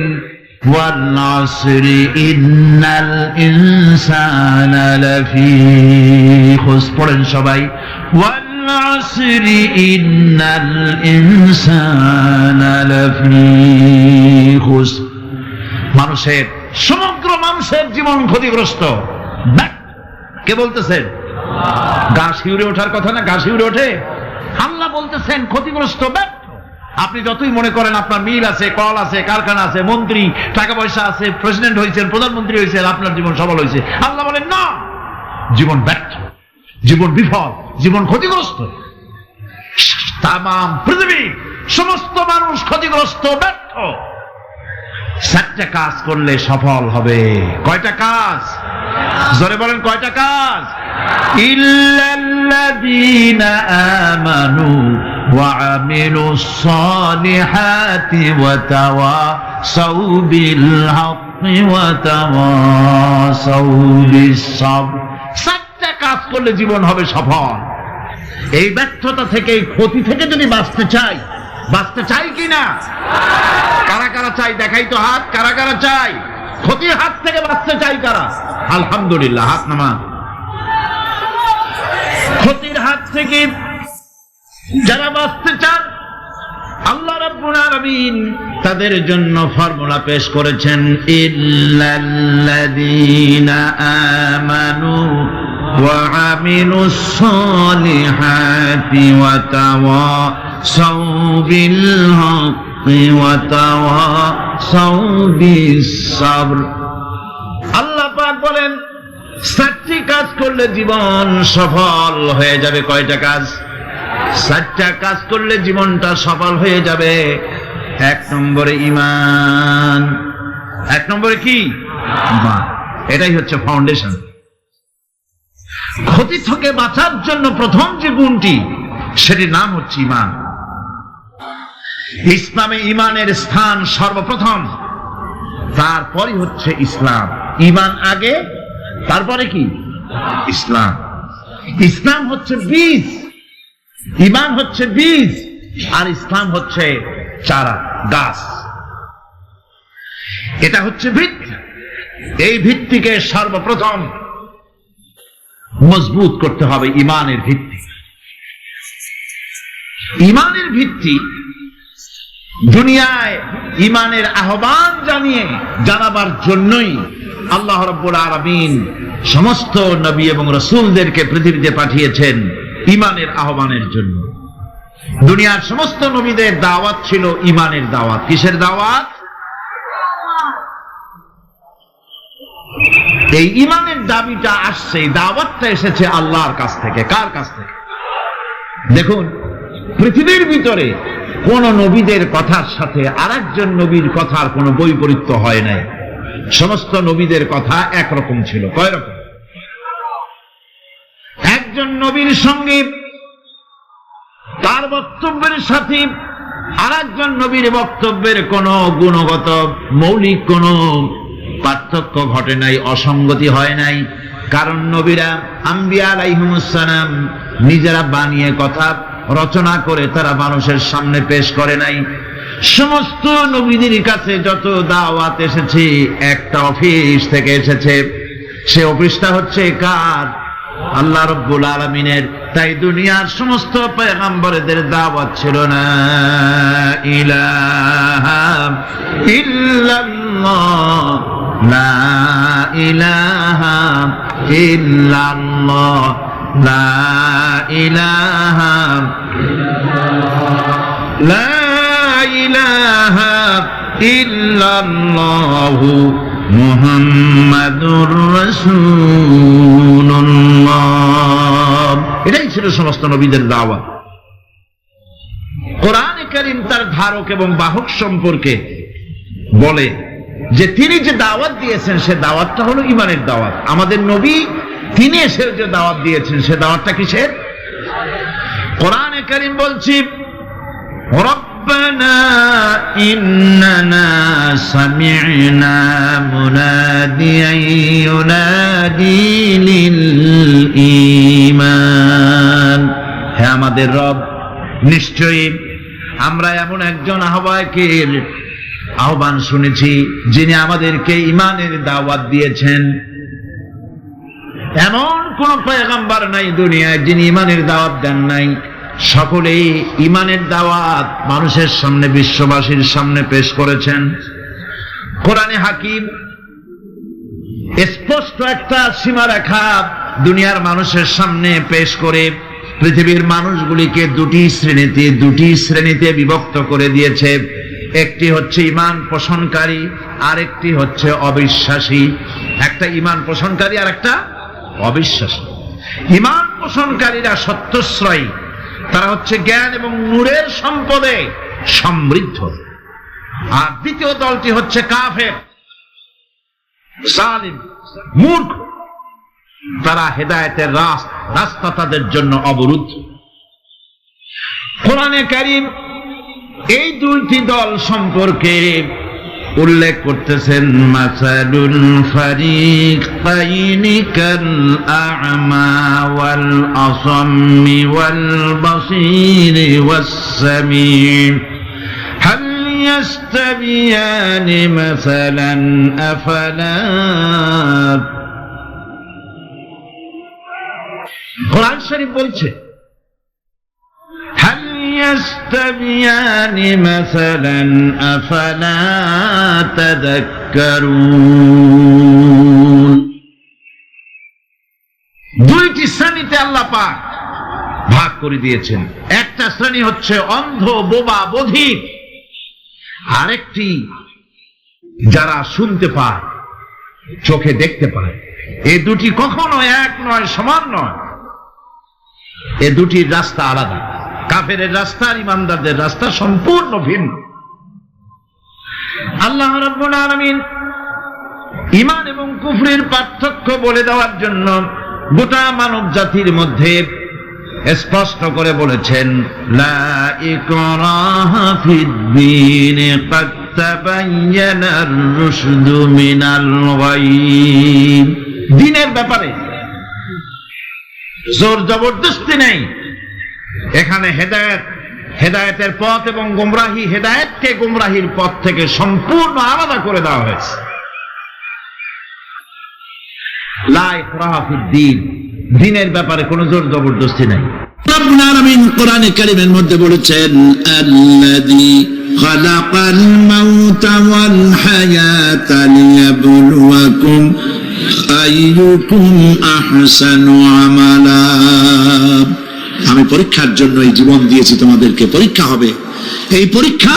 ওয়াল আসরি ইন্নাল ইনসানা লাফি খুসর। পড়েন সবাই, ওয়াল আসরি ইন্নাল ইনসানা লাফি খুসর। মানুষের, সমগ্র মানুষের জীবন ক্ষতিগ্রস্ত। কে বলতেছেন? গা শিউরে ওঠার কথা না? গা শিউরে ওঠে? আল্লাহ বলতেছেন ক্ষতিগ্রস্ত, ব্যর্থ। আপনি যতই মনে করেন আপনার মিল আছে, কল আছে, কারখানা আছে, মন্ত্রী, টাকা পয়সা আছে, প্রেসিডেন্ট হয়েছেন, প্রধানমন্ত্রী হয়েছেন, আপনার জীবন সফল হয়েছে, আল্লাহ বলেন না, জীবন ব্যর্থ, জীবন বিফল, জীবন ক্ষতিগ্রস্ত। তামাম পৃথিবী, সমস্ত মানুষ ক্ষতিগ্রস্ত, ব্যর্থ। চারটা কাজ করলে সফল হবে। কয়টা কাজ? জোরে বলেন, কয়টা কাজ? ইল্লাল লিল্লাযীনা আমানু ওয়া আমিলুস সালিহাতি ওয়া তাওয়াসাউ বিল হাক্কি ওয়া তাওয়াসাউ বিস সাবর। সাতটা কাজ করলে জীবন হবে সফল। এই ব্যর্থতা থেকে, এই ক্ষতি থেকে যদি বাঁচতে চাই কিনা? কারা কারা চাই দেখাই তো হাত। কারা কারা চাই? ক্ষতির হাত থেকে বাঁচতে চাই কারা? আলহামদুলিল্লাহ, হাত নামা। ক্ষতির হাত থেকে যারা বাঁচতে চান, আল্লাহ রাব্বুল আলামিন তাদের জন্য ফর্মুলা পেশ করেছেন, ইল্লাল্লাযীনা আমানু ওয়া আমিলুস সালিহাতি ওয়া তাওয়াসাউ বিল হাক্কি ওয়া তাওয়াসাউ বিস সাবর। আল্লাহ পাক বলেন, সাতটি কাজ করলে জীবন সফল হয়ে যাবে। কয়টা কাজ? সাতটা কাজ করলে জীবনটা সফল হয়ে যাবে। এক নম্বরে ঈমান। এক নম্বরে কি? ঈমান। এটাই হচ্ছে ফাউন্ডেশন। ক্ষতি থেকে বাঁচার জন্য প্রথম যে গুণটি, সেটির নাম হচ্ছে ঈমান। ইসলামে ঈমানের স্থান সর্বপ্রথম, তারপরে হচ্ছে ইসলাম। ঈমান আগে, তারপরে কি? ইসলাম। ইসলাম হচ্ছে বীজ, ঈমান হচ্ছে বীজ, আর ইসলাম হচ্ছে চারা, গাছ। এটা হচ্ছে ভিত্তি। এই ভিত্তিকে সর্বপ্রথম মজবুত করতে হবে। ঈমানের ভিত্তি, ঈমানের ভিত্তি দুনিয়ায় ঈমানের আহ্বান জানাবার জন্যই আল্লাহ রাব্বুল আলামিন সমস্ত নবী এবং রাসূলদেরকে পৃথিবীতে পাঠিয়েছেন ঈমানের আহ্বানের জন্য। দুনিয়ার সমস্ত নবীদের দাওয়াত ছিল ঈমানের দাওয়াত। কিসের দাওয়াত? এই ঈমানের দাবিটা আসছে, দাওয়াতটা এসেছে আল্লাহর কাছ থেকে। কার কাছ থেকে? দেখুন, পৃথিবীর ভিতরে কোন নবীদের কথার সাথে আরেকজন নবীর কথার কোনো বৈপরীত্য হয় নাই। সমস্ত নবীদের কথা একরকম ছিল। কয় রকম? একজন নবীর সঙ্গে তার বক্তব্যের সাথে আরেকজন নবীর বক্তব্যের কোনো গুণগত মৌলিক কোনো পার্থক্য ঘটে নাই, অসঙ্গতি হয় নাই। কারণ নবীরা, আম্বিয়া আলাইহিমুস সালাম, নিজেরা বানিয়ে কথা রচনা করে তারা মানুষের সামনে পেশ করে নাই। সমস্ত নবীদের কাছে যত দাওয়াত এসেছে, একটা অফিস থেকে এসেছে। সে অফিসটা হচ্ছে কার? আল্লাহ রাব্বুল আলামিনের। তাই দুনিয়ার সমস্ত পয়গম্বরদের দাওয়াত ছিল না ইলাহা ইল্লাল্লাহ, লা ইলাহা ইল্লাল্লাহ, লা ইলাহা লা ইলাহা ইল্লাল্লাহু মুহাম্মাদুর রাসূলুল্লাহ। এটাই ছিল সমস্ত নবীদের দাওয়াত। কোরআনে কারীম তার ধারক এবং বাহক সম্পর্কে বলে যে তিনি যে দাওয়াত দিয়েছেন, সে দাওয়াতটা হলো ঈমানের দাওয়াত। আমাদের নবী তিনি এসে যে দাওয়াত দিয়েছেন, সে দাওয়াতটা কিসের? কোরআনে কারীম বলছি, রব্বানা ইন্নানা সামি'না মুনাদিয়ান ইউনাদি লিল ঈমান। হে আমাদের রব, নিশ্চয়ই আমরা এমন একজন আহ্বায়কের আহ্বান শুনেছি, যিনি আমাদেরকে ঈমানের দাওয়াত দিয়েছেন। এমন কোন পয়গম্বর নাই দুনিয়ায় যিনি ঈমানের দাওয়াত দেন নাই। সকলেই ঈমানের দাওয়াত মানুষের সামনে, বিশ্ববাসীর সামনে পেশ করেছেন। কোরআনে হাকিম স্পষ্ট একটা সীমারেখা দুনিয়ার মানুষের সামনে পেশ করে পৃথিবীর মানুষগুলিকে দুটি শ্রেণীতে বিভক্ত করে দিয়েছে। একটি হচ্ছে ঈমান পোষণকারী, আরেকটি হচ্ছে অবিশ্বাসী। একটা ঈমান পোষণকারী আর একটা অবিশ্বাসী। ঈমান পোষণকারীরা সত্যশ্রয়ী, তারা হচ্ছে জ্ঞান এবং নূরের সম্পদে সমৃদ্ধ। আর দ্বিতীয় দলটি হচ্ছে কাফের, জালিম, মূর্খ। তারা হেদায়েতের রাস্তা তাদের জন্য অবরুদ্ধ। কোরআনে কারীম এই দুইটি দল সম্পর্কে উল্লেখ করতেছেন, মাসালুল ফারিকাইনি কাল আ'মা ওয়াল আসাম্মি ওয়াল বাসীরি ওয়াস সামিম হাল ইয়াস্তাবিয়ানি মাসালান আফালা। কোরআন শরীফ বলছে হাল ইয়াস্তাবিয়ানি মাসালান আফালা তাযাক্কারুন। দুইটি শ্রেণীতে আল্লাহ পাক ভাগ করে দিয়েছেন। একটা শ্রেণী হচ্ছে অন্ধ, বোবা, বধির, আরেকটি যারা শুনতে পায়, চোখে দেখতে পায়। এই দুটি কখনো এক নয়, সমান নয়। এ দুটির রাস্তা আলাদা। কাফেরের রাস্তা আর ইমানদারদের রাস্তা সম্পূর্ণ ভিন্ন। আল্লাহ রাব্বুল আলামিন ঈমান এবং কুফরের পার্থক্য বলে দেওয়ার জন্য গোটা মানব জাতির মধ্যে স্পষ্ট করে বলেছেন, লা ইকরাহা ফিদ-দীন ক্বাদ তাবায়্যানার রুশদু মিনাল গাই। দ্বীনের ব্যাপারে জোর জবরদস্তি নেই। এখানে হেদায়েতের পথ এবং গোমরাহি, হেদায়েতকে গোমরাহির পথ থেকে সম্পূর্ণ আলাদা করে দেওয়া হয়েছে। লা ইকরাহা ফিদ-দীন, দ্বীনের ব্যাপারে কোনো জোর জবরদস্তি নাই। রব্বুল আলামিন কোরআনে কারীমের মধ্যে বলেছেন, আল্লাযী খালাকাল মাউতা ওয়াল হায়াতা লিয়াবলুয়াকুম আইয়ুকুম আহসানু আমালা। আমি পরীক্ষার জন্য এই জীবন দিয়েছি, তোমাদেরকে পরীক্ষা হবে। এই পরীক্ষা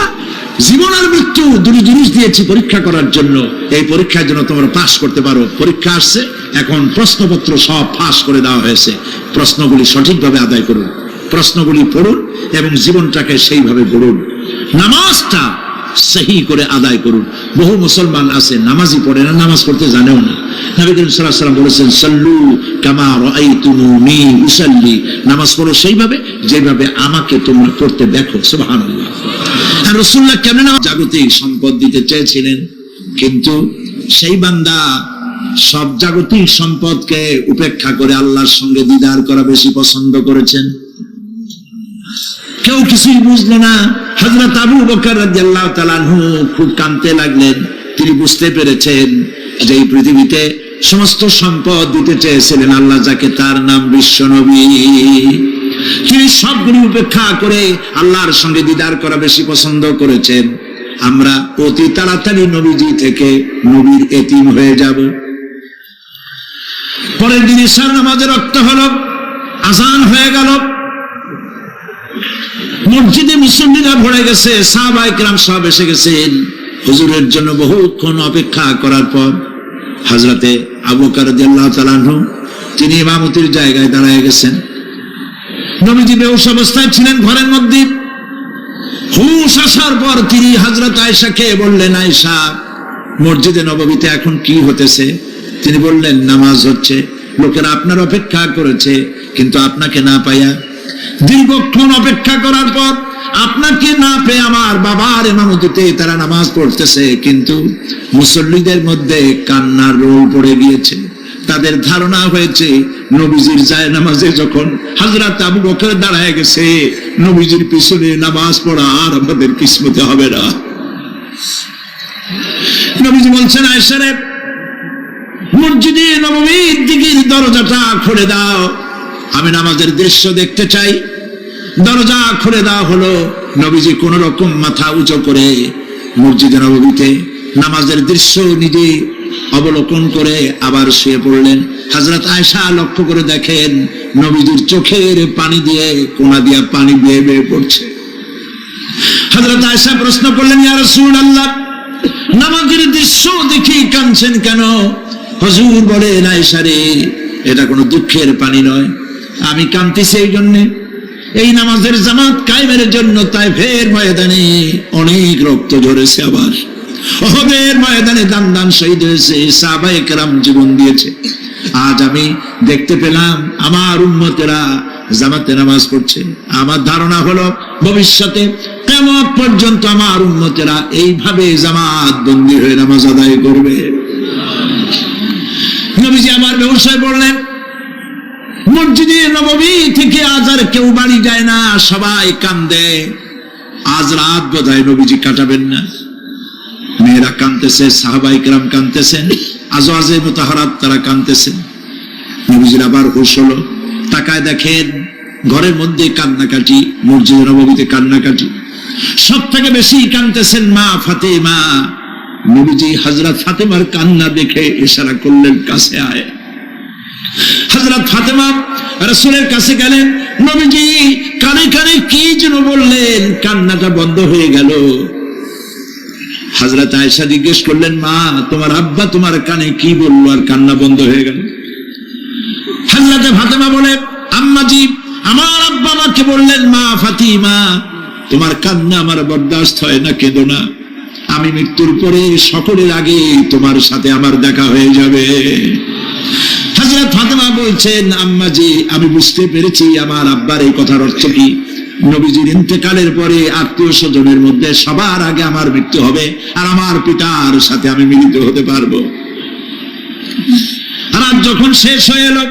জীবন আর মৃত্যু দুটি জিনিস দিয়েছি পরীক্ষা করার জন্য। এই পরীক্ষার জন্য তোমরা পাস করতে পারো। পরীক্ষা আসছে, এখন প্রশ্নপত্র সব ফাঁস করে দেওয়া হয়েছে। প্রশ্নগুলি সঠিকভাবে আদায় করুন, প্রশ্নগুলি পড়ুন এবং জীবনটাকে সেইভাবে গড়ুন। নামাজটা সহি করে আদায় করুন। বহু মুসলমান আছে নামাজই পড়ে না, নামাজ পড়তে জানেও না। নবী করিম সাল্লাল্লাহু আলাইহি ওয়াসাল্লাম বলেছেন, সাল্লু কামা রাআইতুমুনি উসাল্লি। নামাজ পড়ো সেইভাবে যেভাবে আমাকে তোমরা পড়তে দেখো। সুবহানাল্লাহ। আর রাসূলুল্লাহ কেমন জাগতিক সম্পদ দিতে চেয়েছিলেন, কিন্তু সেই বান্দা সব জাগতিক সম্পদকে উপেক্ষা করে আল্লাহর সঙ্গে দিদার করা বেশি পছন্দ করেছেন। কেউ কিছুই বুঝলো না। হযরত আবু বকর রাদিয়াল্লাহু তাআলা আনহু খুব কাঁদতে লাগলেন। তিনি বুঝতে পেরেছেন যে এই পৃথিবীতে সমস্ত সম্পদ দিতে চেয়েছিলেন আল্লাহ, যাকে তার নাম বিশ্বনবী। তিনি সবগুলি উপেক্ষা করে আল্লাহর সঙ্গে দিদার করা বেশি পছন্দ করেছেন। আমরা অতি তাড়াতাড়ি নবীজি থেকে নবীর এতিম হয়ে যাব। পরের দিন ইশার নামাজের রক্ত হলো, আজান হয়ে গেল, মসজিদে মুসল্লিরা ভরে গেছে, সাহাবায়ে কেরাম সব এসে গেছেন। হুজুরের জন্য বহুক্ষণ অপেক্ষা করার পর হযরতে আবু বকর রাদিয়াল্লাহু তাআলা আনহু তিনি ইমামতির জায়গায় দাঁড়ায় গেছেন। নবীজি বেহুশ অবস্থায় ছিলেন ঘরের মধ্যে। হুশ আসার পর তিনি হযরত আয়েশাকে বললেন, আয়েশা, মসজিদে নববীতে এখন কি হতেছে? তিনি বললেন, নামাজ হচ্ছে। লোকেরা আপনার অপেক্ষা করেছে, কিন্তু আপনাকে না পাইয়া দীর্ঘক্ষণ অপেক্ষা করার পর আপনাকে না পেয়ে আমার বাবার ইমামতিতে তারা নামাজ পড়তেছে, কিন্তু মুসল্লিদের মধ্যে কান্নার রোল পড়ে গিয়েছে। তাদের ধারণা হয়েছে নবীজির জায়নামাজে যখন হযরত আবু বকর দাঁড়ায় গেছে, নবীজির পিছনে নামাজ পড়া আর আমাদের কিসমতে হবে না। নবীজি বলছেন, আয়েশা রে, মসজিদে নববীর দিকের দরজাটা খুলে দাও, আমি নামাজের দৃশ্য দেখতে চাই। দরজা খুলে দেওয়া হলো। নবীজি কোন রকম মাথা উঁচু করে মসজিদে নববীতে নামাজের দৃশ্য নিজে অবলোকন করে আবার শুয়ে পড়লেন। হযরত আয়েশা লক্ষ্য করে দেখেন নবীজির চোখের পানি দিয়ে কোনা দিয়ে পানি বেয়ে বেয়ে পড়ছে। হযরত আয়েশা প্রশ্ন করলেন, ইয়া রাসূলুল্লাহ, নামাজের দৃশ্য দেখি কাঁদছেন কেন? হুজুর বলেন, আয়েশা রে, এটা কোনো দুঃখের পানি নয়, আমি কাঁদতেছি এই জন্যে, এই নামাজের জামাত কায়েমের জন্য তায়েফের ময়দানে অনেক রক্ত ঝরেছে, আবার উহুদের ময়দানে দান দান শহীদ হয়েছে, সাহাবায়ে কেরাম জীবন দিয়েছে, আজ আমি দেখতে পেলাম আমার উম্মতেরা জামাতে নামাজ পড়ছে। আমার ধারণা হলো ভবিষ্যতে কিয়ামত পর্যন্ত আমার উম্মতেরা এইভাবে জামাত বন্দী হয়ে নামাজ আদায় করবে। নবীজি আমার ব্যবসায় বললেন, মসজিদে নববী থেকে আজ আর কেউ বাড়ি যায় না, সবাই কান্দে। আজ রাত বোধহয় নবীজি কাটাবেন না। মেয়েরা কাঁদতেছে, সাহাবায়ে কেরাম কাঁদতেছেন, আজওয়াজে মুতাহারাত তারা কাঁদতেছেন। নবীজির আবার হুঁশ হলো, তাকায় দেখেন ঘরের মধ্যে কান্নাকাটি, মসজিদে নববীতে কান্নাকাটি। সব থেকে বেশি কাঁদতেছেন মা ফাতেমা। নবীজি হযরত ফাতেমার কান্না দেখে ইশারা করলেন, কাছে আয়। হযরত ফাতেমা রাসূলের কাছে গেলেন। নবীজি কানে কানে কি যেন বললেন, কান্নাটা বন্ধ হয়ে গেল। হযরত আয়েশা জিজ্ঞেস করলেন, মা তোমার আব্বা তোমার কানে কি বললো আর কান্না বন্ধ হয়ে গেল? হযরত ফাতেমা বলে, আম্মাজি আমার আব্বা আমাকে বললেন, মা ফাতিমা তোমার কান্না আমার বরদাস্ত হয় না, কেঁদো না। আমি মৃত্যুর পরে সকলের আগে তোমার সাথে আমার দেখা হয়ে যাবে। হযরত ফাতেমা বলছেন, আম্মাজি আমি বুঝতে পেরেছি আমার আব্বার এই কথার অর্থ কি। নবীজির ইন্তেকালের পরে আত্মীয় স্বজনের মধ্যে সবার আগে আমার মৃত্যু হবে, আর আমার পিতার সাথে আমি মিলিত হতে পারবো। রাত যখন শেষ হয়ে এলো,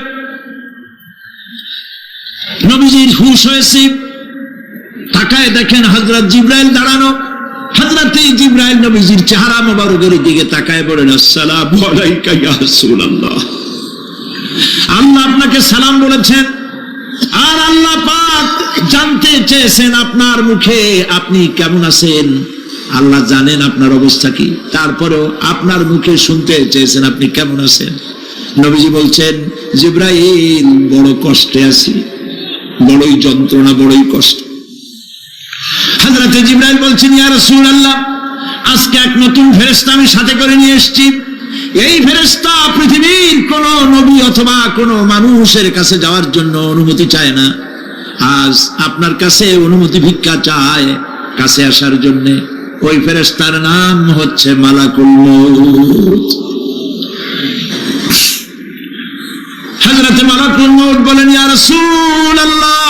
নবীজির হুঁশ হয়েছে, তাকায় দেখেন হযরত জিবরাইল দাঁড়ানো। হযরত জিবরাইল নবীজির চেহারা মোবারকের দিকে তাকায় বলেন, আসসালামু আলাইকা ইয়া রাসূলুল্লাহ। আল্লাহ আপনাকে সালাম বলেছেন, আর আল্লাহ পাক জানতে চেয়েছেন আপনার মুখে আপনি কেমন আছেন। আল্লাহ জানেন আপনার অবস্থা কি, তারপরেও আপনার মুখে শুনতে চেয়েছেন আপনি কেমন আছেন। নবীজি বলছেন, জিবরাইল বড় কষ্টে আছি, বড়ই যন্ত্রণা, বড়ই কষ্ট। হযরত জিবরাইল বলছেন, ইয়া রাসূলুল্লাহ আজকে এক নতুন ফেরেশতা আমি সাথে করে নিয়ে এসেছি। এই ফেরেশতা পৃথিবীর কোন নবী অথবা কোন মানুষের কাছে যাওয়ার জন্য অনুমতি চায় না, আজ আপনার কাছে অনুমতি ভিক্ষা চায় কাছে আসার জন্য। ওই ফেরেশতার নাম হচ্ছে মালাকুল মউত। হযরত মালাকুল মউত বলেন, ইয়া রাসূলুল্লাহ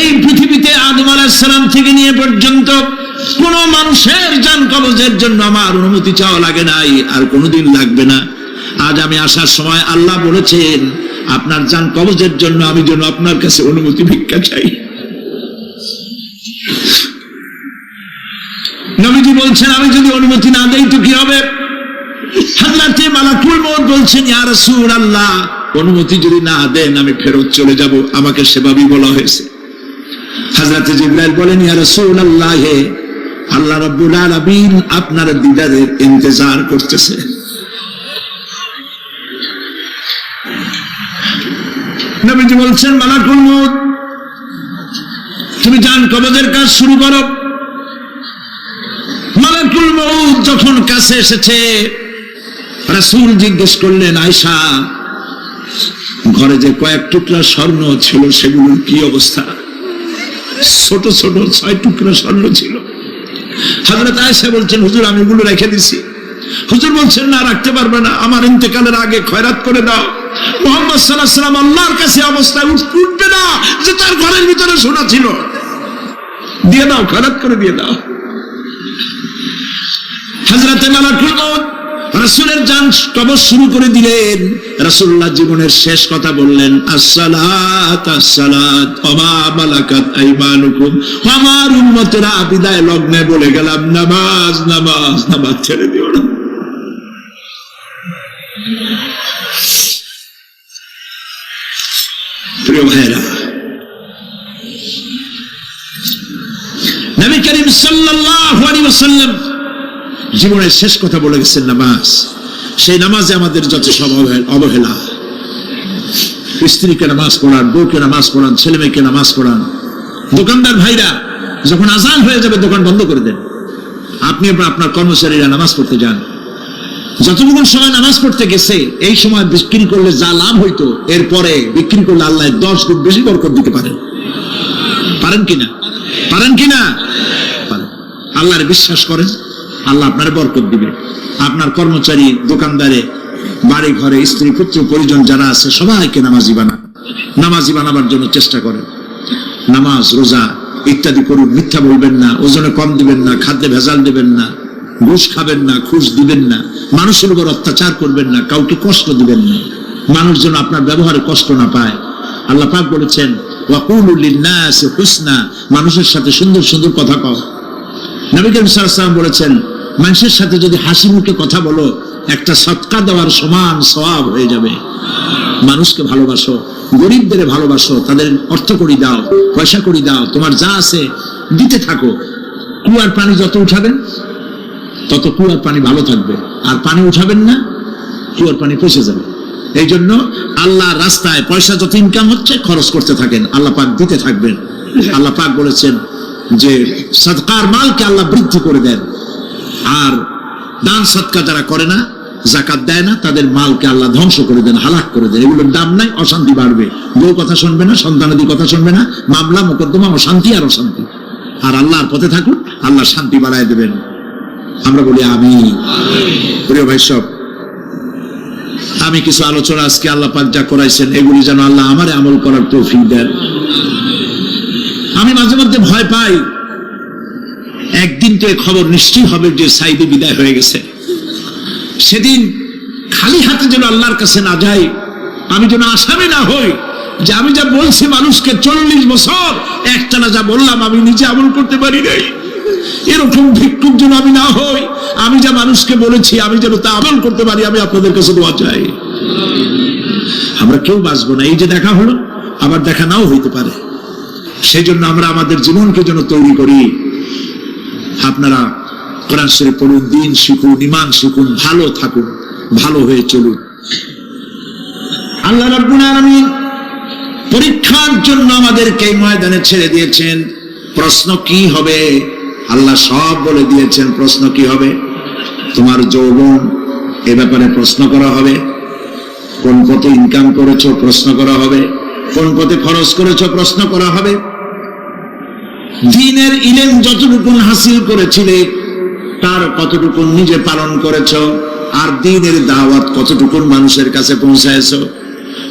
এই পৃথিবীতে আদম আলাইহিস সালাম থেকে নিয়ে পর্যন্ত কোন মানুষের জান কবজের জন্য আমার অনুমতি চাওয়া লাগে নাই, আর কোনোদিন লাগবে না। আজ আমি আসার সময় আল্লাহ বলেছেন আপনার জান কবজের জন্য আমি যেন আপনার কাছে অনুমতি ভিক্ষা চাই। নবীজি বলছেন, আমি যদি অনুমতি না দেই তো কি হবে? হযরত মালাকুল মউত বলছেন, ইয়া রাসূলুল্লাহ অনুমতি যদি না দেন আমি ফেরত চলে যাব, আমাকে সেভাবেই বলা হয়েছে। হযরত জিবরাইল বলেন, ইয়া রাসূলুল্লাহ আল্লাহ রাব্বুল আলামিন আপনার দিদারের ইন্তজার করতেছে। নবীজি বলছেন, মালাকুল মউত তুমি জান কবজের কাজ শুরু করো। মালাকুল মউত যখন কাছে এসেছে, রাসূল জিজ্ঞেস করলেন, আয়েশা ঘরে যে কয়েক টুকরা স্বর্ণ ছিল সেগুলোর কি অবস্থা? ছোট ছোট 6 টুকরা স্বর্ণ ছিল। হযরত আয়েশা বলছেন, হুজুর আমি এগুলো রেখে দিছি। হুজুর বলছেন, না রাখতে পারবে না, আমার ইন্তেকালের আগে খয়রাত করে দাও। মুহাম্মদ সাল্লাল্লাহু আলাইহি ওয়াসাল্লাম আল্লাহর কাছে অবস্থায় উঠবে না যে তার ঘরের ভিতরে সোনা ছিল, দিয়ে দাও, খয়রাত করে দিয়ে দাও। হযরত মালাকুল মউত রাসূলের জান কবজ শুরু করে দিলেন। রাসূলুল্লাহ জীবনের শেষ কথা বললেন, আসসালাত আসসালাত ওয়া মা মালাকাত আইমানুকুম। আমার উম্মতেরা বিদায় লগ্নে বলে গেলাম, নামাজ নামাজ নামাজ ছেড়ে দিও না। প্রিয় ভাইরা, নবী করিম সাল্লাল্লাহু আলাইহি ওয়াসাল্লাম জীবনের শেষ কথা বলে গেছেন নামাজ। সেই নামাজে আমাদের যত সব অবহেলা, স্ত্রীকে নামাজ পড়ান, বউকে নামাজ পড়ান, ছেলে মেয়েকে নামাজ পড়ান। দোকানদার ভাইরা যখন আজান হয়ে যাবে দোকান বন্ধ করে দেন, আপনি আপনার কর্মচারীরা নামাজ পড়তে যান। যতটুকু সময় নামাজ পড়তে গেছে এই সময় বিক্রি করলে যা লাভ হইতো এরপরে বিক্রি করলে আল্লাহ 10 গুণ বেশি বরকত দিতে পারেন। পারেন কিনা? পারেন কিনা? আল্লাহর বিশ্বাস করেন, আল্লাহ আপনার বরকত দিবে। আপনার কর্মচারী দোকানদারে বাড়ি ঘরে স্ত্রী পুত্র পরিজন যারা আছে সবাইকে নামাজি বানান, নামাজি বানাবার জন্য চেষ্টা করেন। নামাজ রোজা ইত্যাদি করুন, মিথ্যা বলবেন না, ওজনে কম দিবেন না, খাদ্যে ভেজাল দিবেন না, ঘুষ খাবেন না, ঘুষ দিবেন না, মানুষের উপর অত্যাচার করবেন না, কাউকে কষ্ট দিবেন না, মানুষ যেন আপনার ব্যবহারে কষ্ট না পায়। আল্লাহ পাক বলেছেন ওয়াকুলু লিন্নাসি হুসনা, মানুষের সাথে সুন্দর সুন্দর কথা কও। নবী করিম সাল্লাল্লাহু আলাইহি ওয়াসাল্লাম বলেছেন মানুষের সাথে যদি হাসি মুখে কথা বলো একটা সদকা দেওয়ার সমান সওয়াব হয়ে যাবে। মানুষকে ভালোবাসো, গরিবদের ভালোবাসো, তাদের অর্থ করি দাও, পয়সা করি দাও, তোমার যা আছে দিতে থাকো। কুয়ার পানি যত উঠাবেন তত কুয়ার পানি ভালো থাকবে, আর পানি উঠাবেন না কুয়ার পানি পচে যাবে। এই জন্য আল্লাহর রাস্তায় পয়সা যত ইনকাম হচ্ছে খরচ করতে থাকেন, আল্লাহ পাক দিতে থাকবেন। আল্লাহ পাক বলেছেন যে সদকার মালকে আল্লাহ বৃদ্ধি করে দেন, আর দান সদকা যারা করে না, যাকাত দেয় না, তাদের মালকে আল্লাহ ধ্বংস করে দেন, হালাক করে দেন। এগুলোর দাম নাই, অশান্তি বাড়বে, বউ কথা শুনবে না, সন্তানাদি কথা শুনবে না, মামলা মোকদ্দমা, অশান্তি আর অশান্তি। আর আল্লাহর পথে থাকুন, আল্লাহ শান্তি বাড়ায় দেবেন। আমরা বলি আমিন। প্রিয় ভাই সব, আমি কিছু আলোচনা আজকে আল্লাহ পাক যা করাইছেন এগুলি যেন আল্লাহ আমারে আমল করার তৌফিক দেন। আমি মাঝে মধ্যে ভয় পাই, একদিন তো এই খবর নিশ্চয়ই হবে যে সাইদে বিদায় হয়ে গেছে। সেদিন খালি হাতে যেন আল্লাহর কাছে না যাই, আমি যেন আসামি না হই যে আমি যা বলছি মানুষকে 40 বছর একটানা যা বললাম আমি নিজে আমল করতে পারি নাই। এরকম ভিক্ষুক যেন আমি না হই, আমি যা মানুষকে বলেছি আমি যেন তা আমল করতে পারি। আমি আপনাদের কাছে দোয়া চাই। আমরা কেউ বাঁচবো না, এই যে দেখা হলো আবার দেখা নাও হইতে পারে। সেই জন্য আমরা আমাদের জীবনকে যেন তৈরি করি। আপনারা কোরআন শরীফ পড়ুন, দিন শিখুন, ঈমান শিখুন, ভালো থাকুন, ভালো হয়ে চলুন। আল্লাহ রাব্বুল আলামিন পরীক্ষার জন্য আমাদেরকে ময়দানে ছেড়ে দিয়েছেন। প্রশ্ন কি হবে আল্লাহ সব বলে দিয়েছেন। প্রশ্ন কি হবে? তোমার যৌবন, এ ব্যাপারে প্রশ্ন করা হবে। কোন পথে ইনকাম করেছো প্রশ্ন করা হবে। কোন পথে খরচ করেছো প্রশ্ন করা হবে। দ্বীনের ইলম যতটুকু হাসিল করেছিলে তার কতটুকু নিজে পালন করেছো, আর দ্বীনের দাওয়াত কতটুকু মানুষের কাছে পৌঁছায়ছো,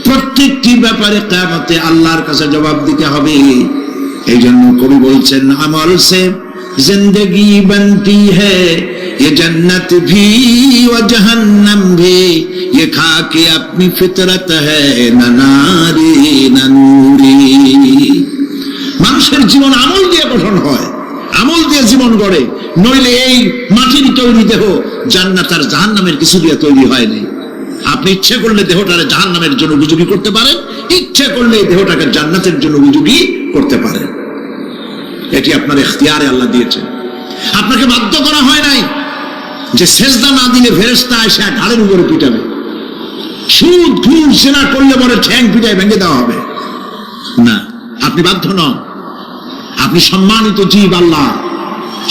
প্রত্যেকটি ব্যাপারে কিয়ামতে আল্লাহর কাছে জবাব দিতে হবে। এই জন্য কবি বলছেন আমল সে जिंदगी बनती है ये जन्नत भी व जहन्नम भी ये खाके अपनी फितरत है न नारी न नूरी। মানুষের জীবন আমল দিয়ে গঠন হয়, আমল দিয়ে জীবন গড়ে, নইলে এই মাটির তৈরি দেহ জান্নাত আর জাহান্নামের কিছু দিয়ে তৈরি হয়নি। আপনি ইচ্ছে করলে দেহটাকে জাহান্নামের জন্য উপযোগী করতে পারেন, ইচ্ছে করলে দেহটাকে জান্নাতের জন্য উপযোগী করতে পারেন। এটি আপনার ইখতিয়ারে আল্লাহ দিয়েছেন, আপনাকে বাধ্য করা হয় নাই যে সেজদা না দিলে ফেরেশতা এসে ঘাড়ের উপরে পিটাবে, সুদ ঘুষ জেনা করলে পরে ঠ্যাং পিটায় ভেঙে দেওয়া হবে না। আপনি বাধ্য নন, আপনি সম্মানিত জীব আল্লাহ,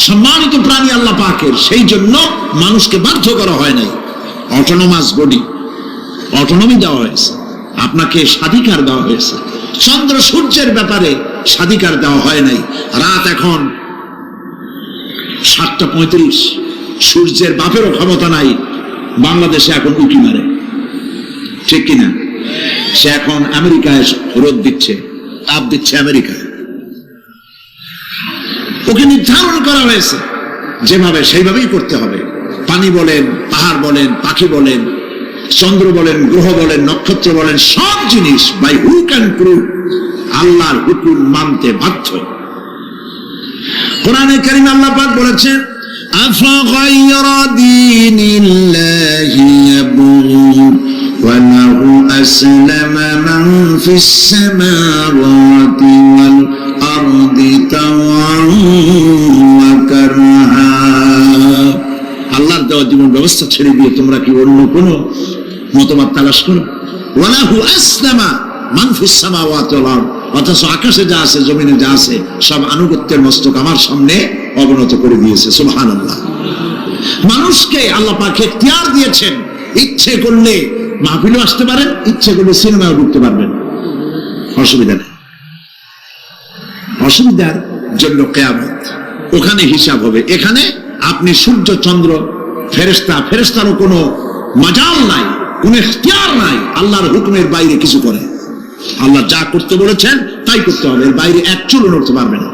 সম্মানিত প্রাণী আল্লাহ পাকের। সেই জন্য মানুষকে বাধ্য করা হয় নাই। অটোনোমাস বডি, অটোনমি দেওয়া হয়েছে, আপনাকে স্বাধিকার দেওয়া হয়েছে। চন্দ্র সূর্যের ব্যাপারে স্বাধিকার দেওয়া হয় নাই। রাত এখন 7:35, সূর্যের বাপেরও ক্ষমতা নাই বাংলাদেশে এখন উঁকি মারে, ঠিক কিনা? সে এখন আমেরিকায় রোদ দিচ্ছে, তাপ দিচ্ছে আমেরিকায়। ওকে নির্ধারণ করা হয়েছে যেভাবে, সেইভাবেই করতে হবে। পানি বলেন, পাহাড় বলেন, পাখি বলেন, চন্দ্র বলেন, গ্রহ বলেন, নক্ষত্র বলেন, সব জিনিস বাই হুক অ্যান্ড ক্রুক আল্লাহর হুকুম মানতে বাধ্য। কোরআনে কারীম আল্লাহ পাক বলেছেন আফাগায়রা দীনিল্লাহি ইয়াবগুন ওয়া লাহু আসলামা মান ফিস সামাওয়াতি ওয়াল আরদি তাওআন ওয়া কারহা। আল্লাহর দেওয়া জীবন ব্যবস্থা ছেড়ে দিয়ে তোমরা কি অন্য কোনো মতবাদ তালাশ করো? ওয়া লাহু আসলামা মান ফিস সামাওয়াতি ওয়াল আরদ, অথচ আকাশে যা আছে জমিনে যা আছে সব আনুগত্যের মস্তক আমার সামনে অবনত করে দিয়েছে। সুবহানাল্লাহ। মানুষকে আল্লাহ পাক ইখতিয়ার দিয়েছেন, ইচ্ছে করলে মাহফিলে আসতে পারেন, ইচ্ছে করলে সিনেমায় ঢুকতে পারবেন, অসুবিধা নেই। অসুবিধার জন্য কিয়ামত, ওখানে হিসাব হবে। এখানে আপনি সূর্য চন্দ্র ফেরেশতা, ফেরেশতারও কোনো মাজাল নাই, কোন ইখতিয়ার নাই আল্লাহর হুকুমের বাইরে কিছু করে। আল্লাহ যা করতে বলেছেন তাই করতে হবে, এর বাইরে এক চুলও নড়তে পারবে না।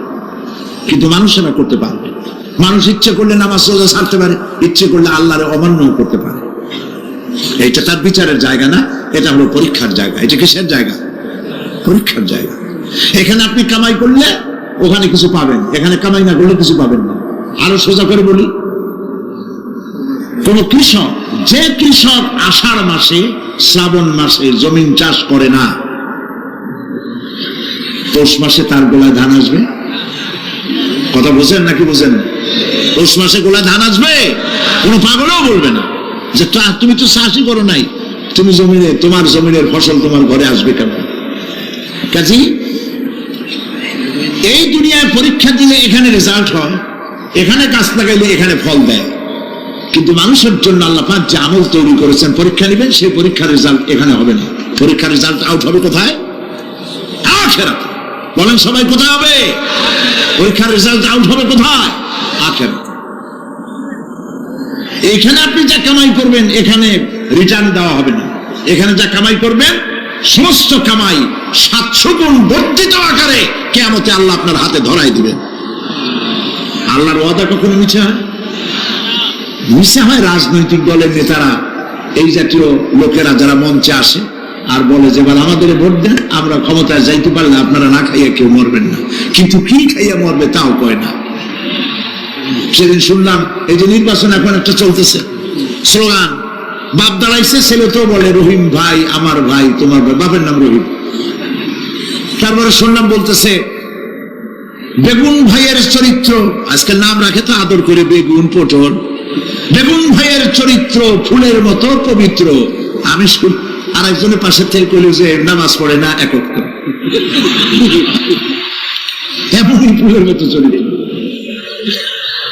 কিন্তু মানুষেরা করতে পারবে। মানুষ ইচ্ছে করলে নামাজ রোজা ছাড়তে পারে, ইচ্ছে করলে আল্লাহর অমান্য করতে পারে। এটা তার বিচারের জায়গা না, এটা হলো পরীক্ষার জায়গা। এটা কিসের জায়গা? পরীক্ষার জায়গা। এখানে আপনি কামাই করলে ওখানে কিছু পাবেন, এখানে কামাই না করলে কিছু পাবেন না। আরো সোজা করে বলি, কোন কৃষক, যে কৃষক আষাঢ় মাসে শ্রাবণ মাসে জমিন চাষ করে না, পৌষ মাসে তার গোলায় ধান আসবে? কথা বুঝেন নাকি বুঝেন? পৌষ মাসে গোলায় ধান আসবে? কোনো পাগলও বলবে না যে তুমি তো চাষই করো নাই, তুমি জমিনে, তোমার জমিনের ফসল তোমার ঘরে আসবে কেন? কাজী এই দুনিয়ায় পরীক্ষা দিলে এখানে রেজাল্ট হয়, এখানে গাছ লাগাইলে এখানে ফল দেয়। কিন্তু মানুষের জন্য আল্লাহ পাক যে আমল তৈরি করেছেন, পরীক্ষা নেবেন, সেই পরীক্ষার রেজাল্ট এখানে হবে না। পরীক্ষার রেজাল্ট আউট হবে কোথায়? আখিরাতে। বলেন সবাই কোথায় হবে? পরীক্ষার রেজাল্ট আউট হবে কোথায়? আখিরাতে। এখানে আপনি যা কামাই করবেন এখানে রিটার্ন দেওয়া হবে না। এখানে যা কামাই করবেন সমস্ত কামাই 700 গুণ বর্ধিত আকারে কিয়ামতে আল্লাহ আপনার হাতে ধরাই দিবেন। আল্লাহর ওয়াদা কখনো মিছে হয়? মিছে হয় রাজনৈতিক দলের নেতারা, এই জাতীয় লোকেরা যারা মঞ্চে আসে আর বলে যে এবার আমাদের ভোট দেন, আমরা ক্ষমতায় যাইতে পারলে আপনারা না খাইয়া কেউ মরবেন না। কিন্তু কি খাইয়া মরবে তাও কয় না। সেদিন শুনলাম এই যে নির্বাচন এখন একটা চলতেছে, স্লোগান বাপ দাঁড়াইছে, ছেলে তো বলে রহিম ভাই আমার ভাই, তোমার ভাই, বাপের নাম রহিম। তারপরে শুনলাম বলতেছে বেগুন ভাইয়ের চরিত্র, আজকে নাম রাখে তো আদর করে বেগুন পটল, বেগুন ভাইয়ের চরিত্র ফুলের মতো পবিত্র। আমি আর একজনের পাশের থেকে কইল যে নামাজ পড়ে না, একক এমনই ফুলের মতো চরিত্র।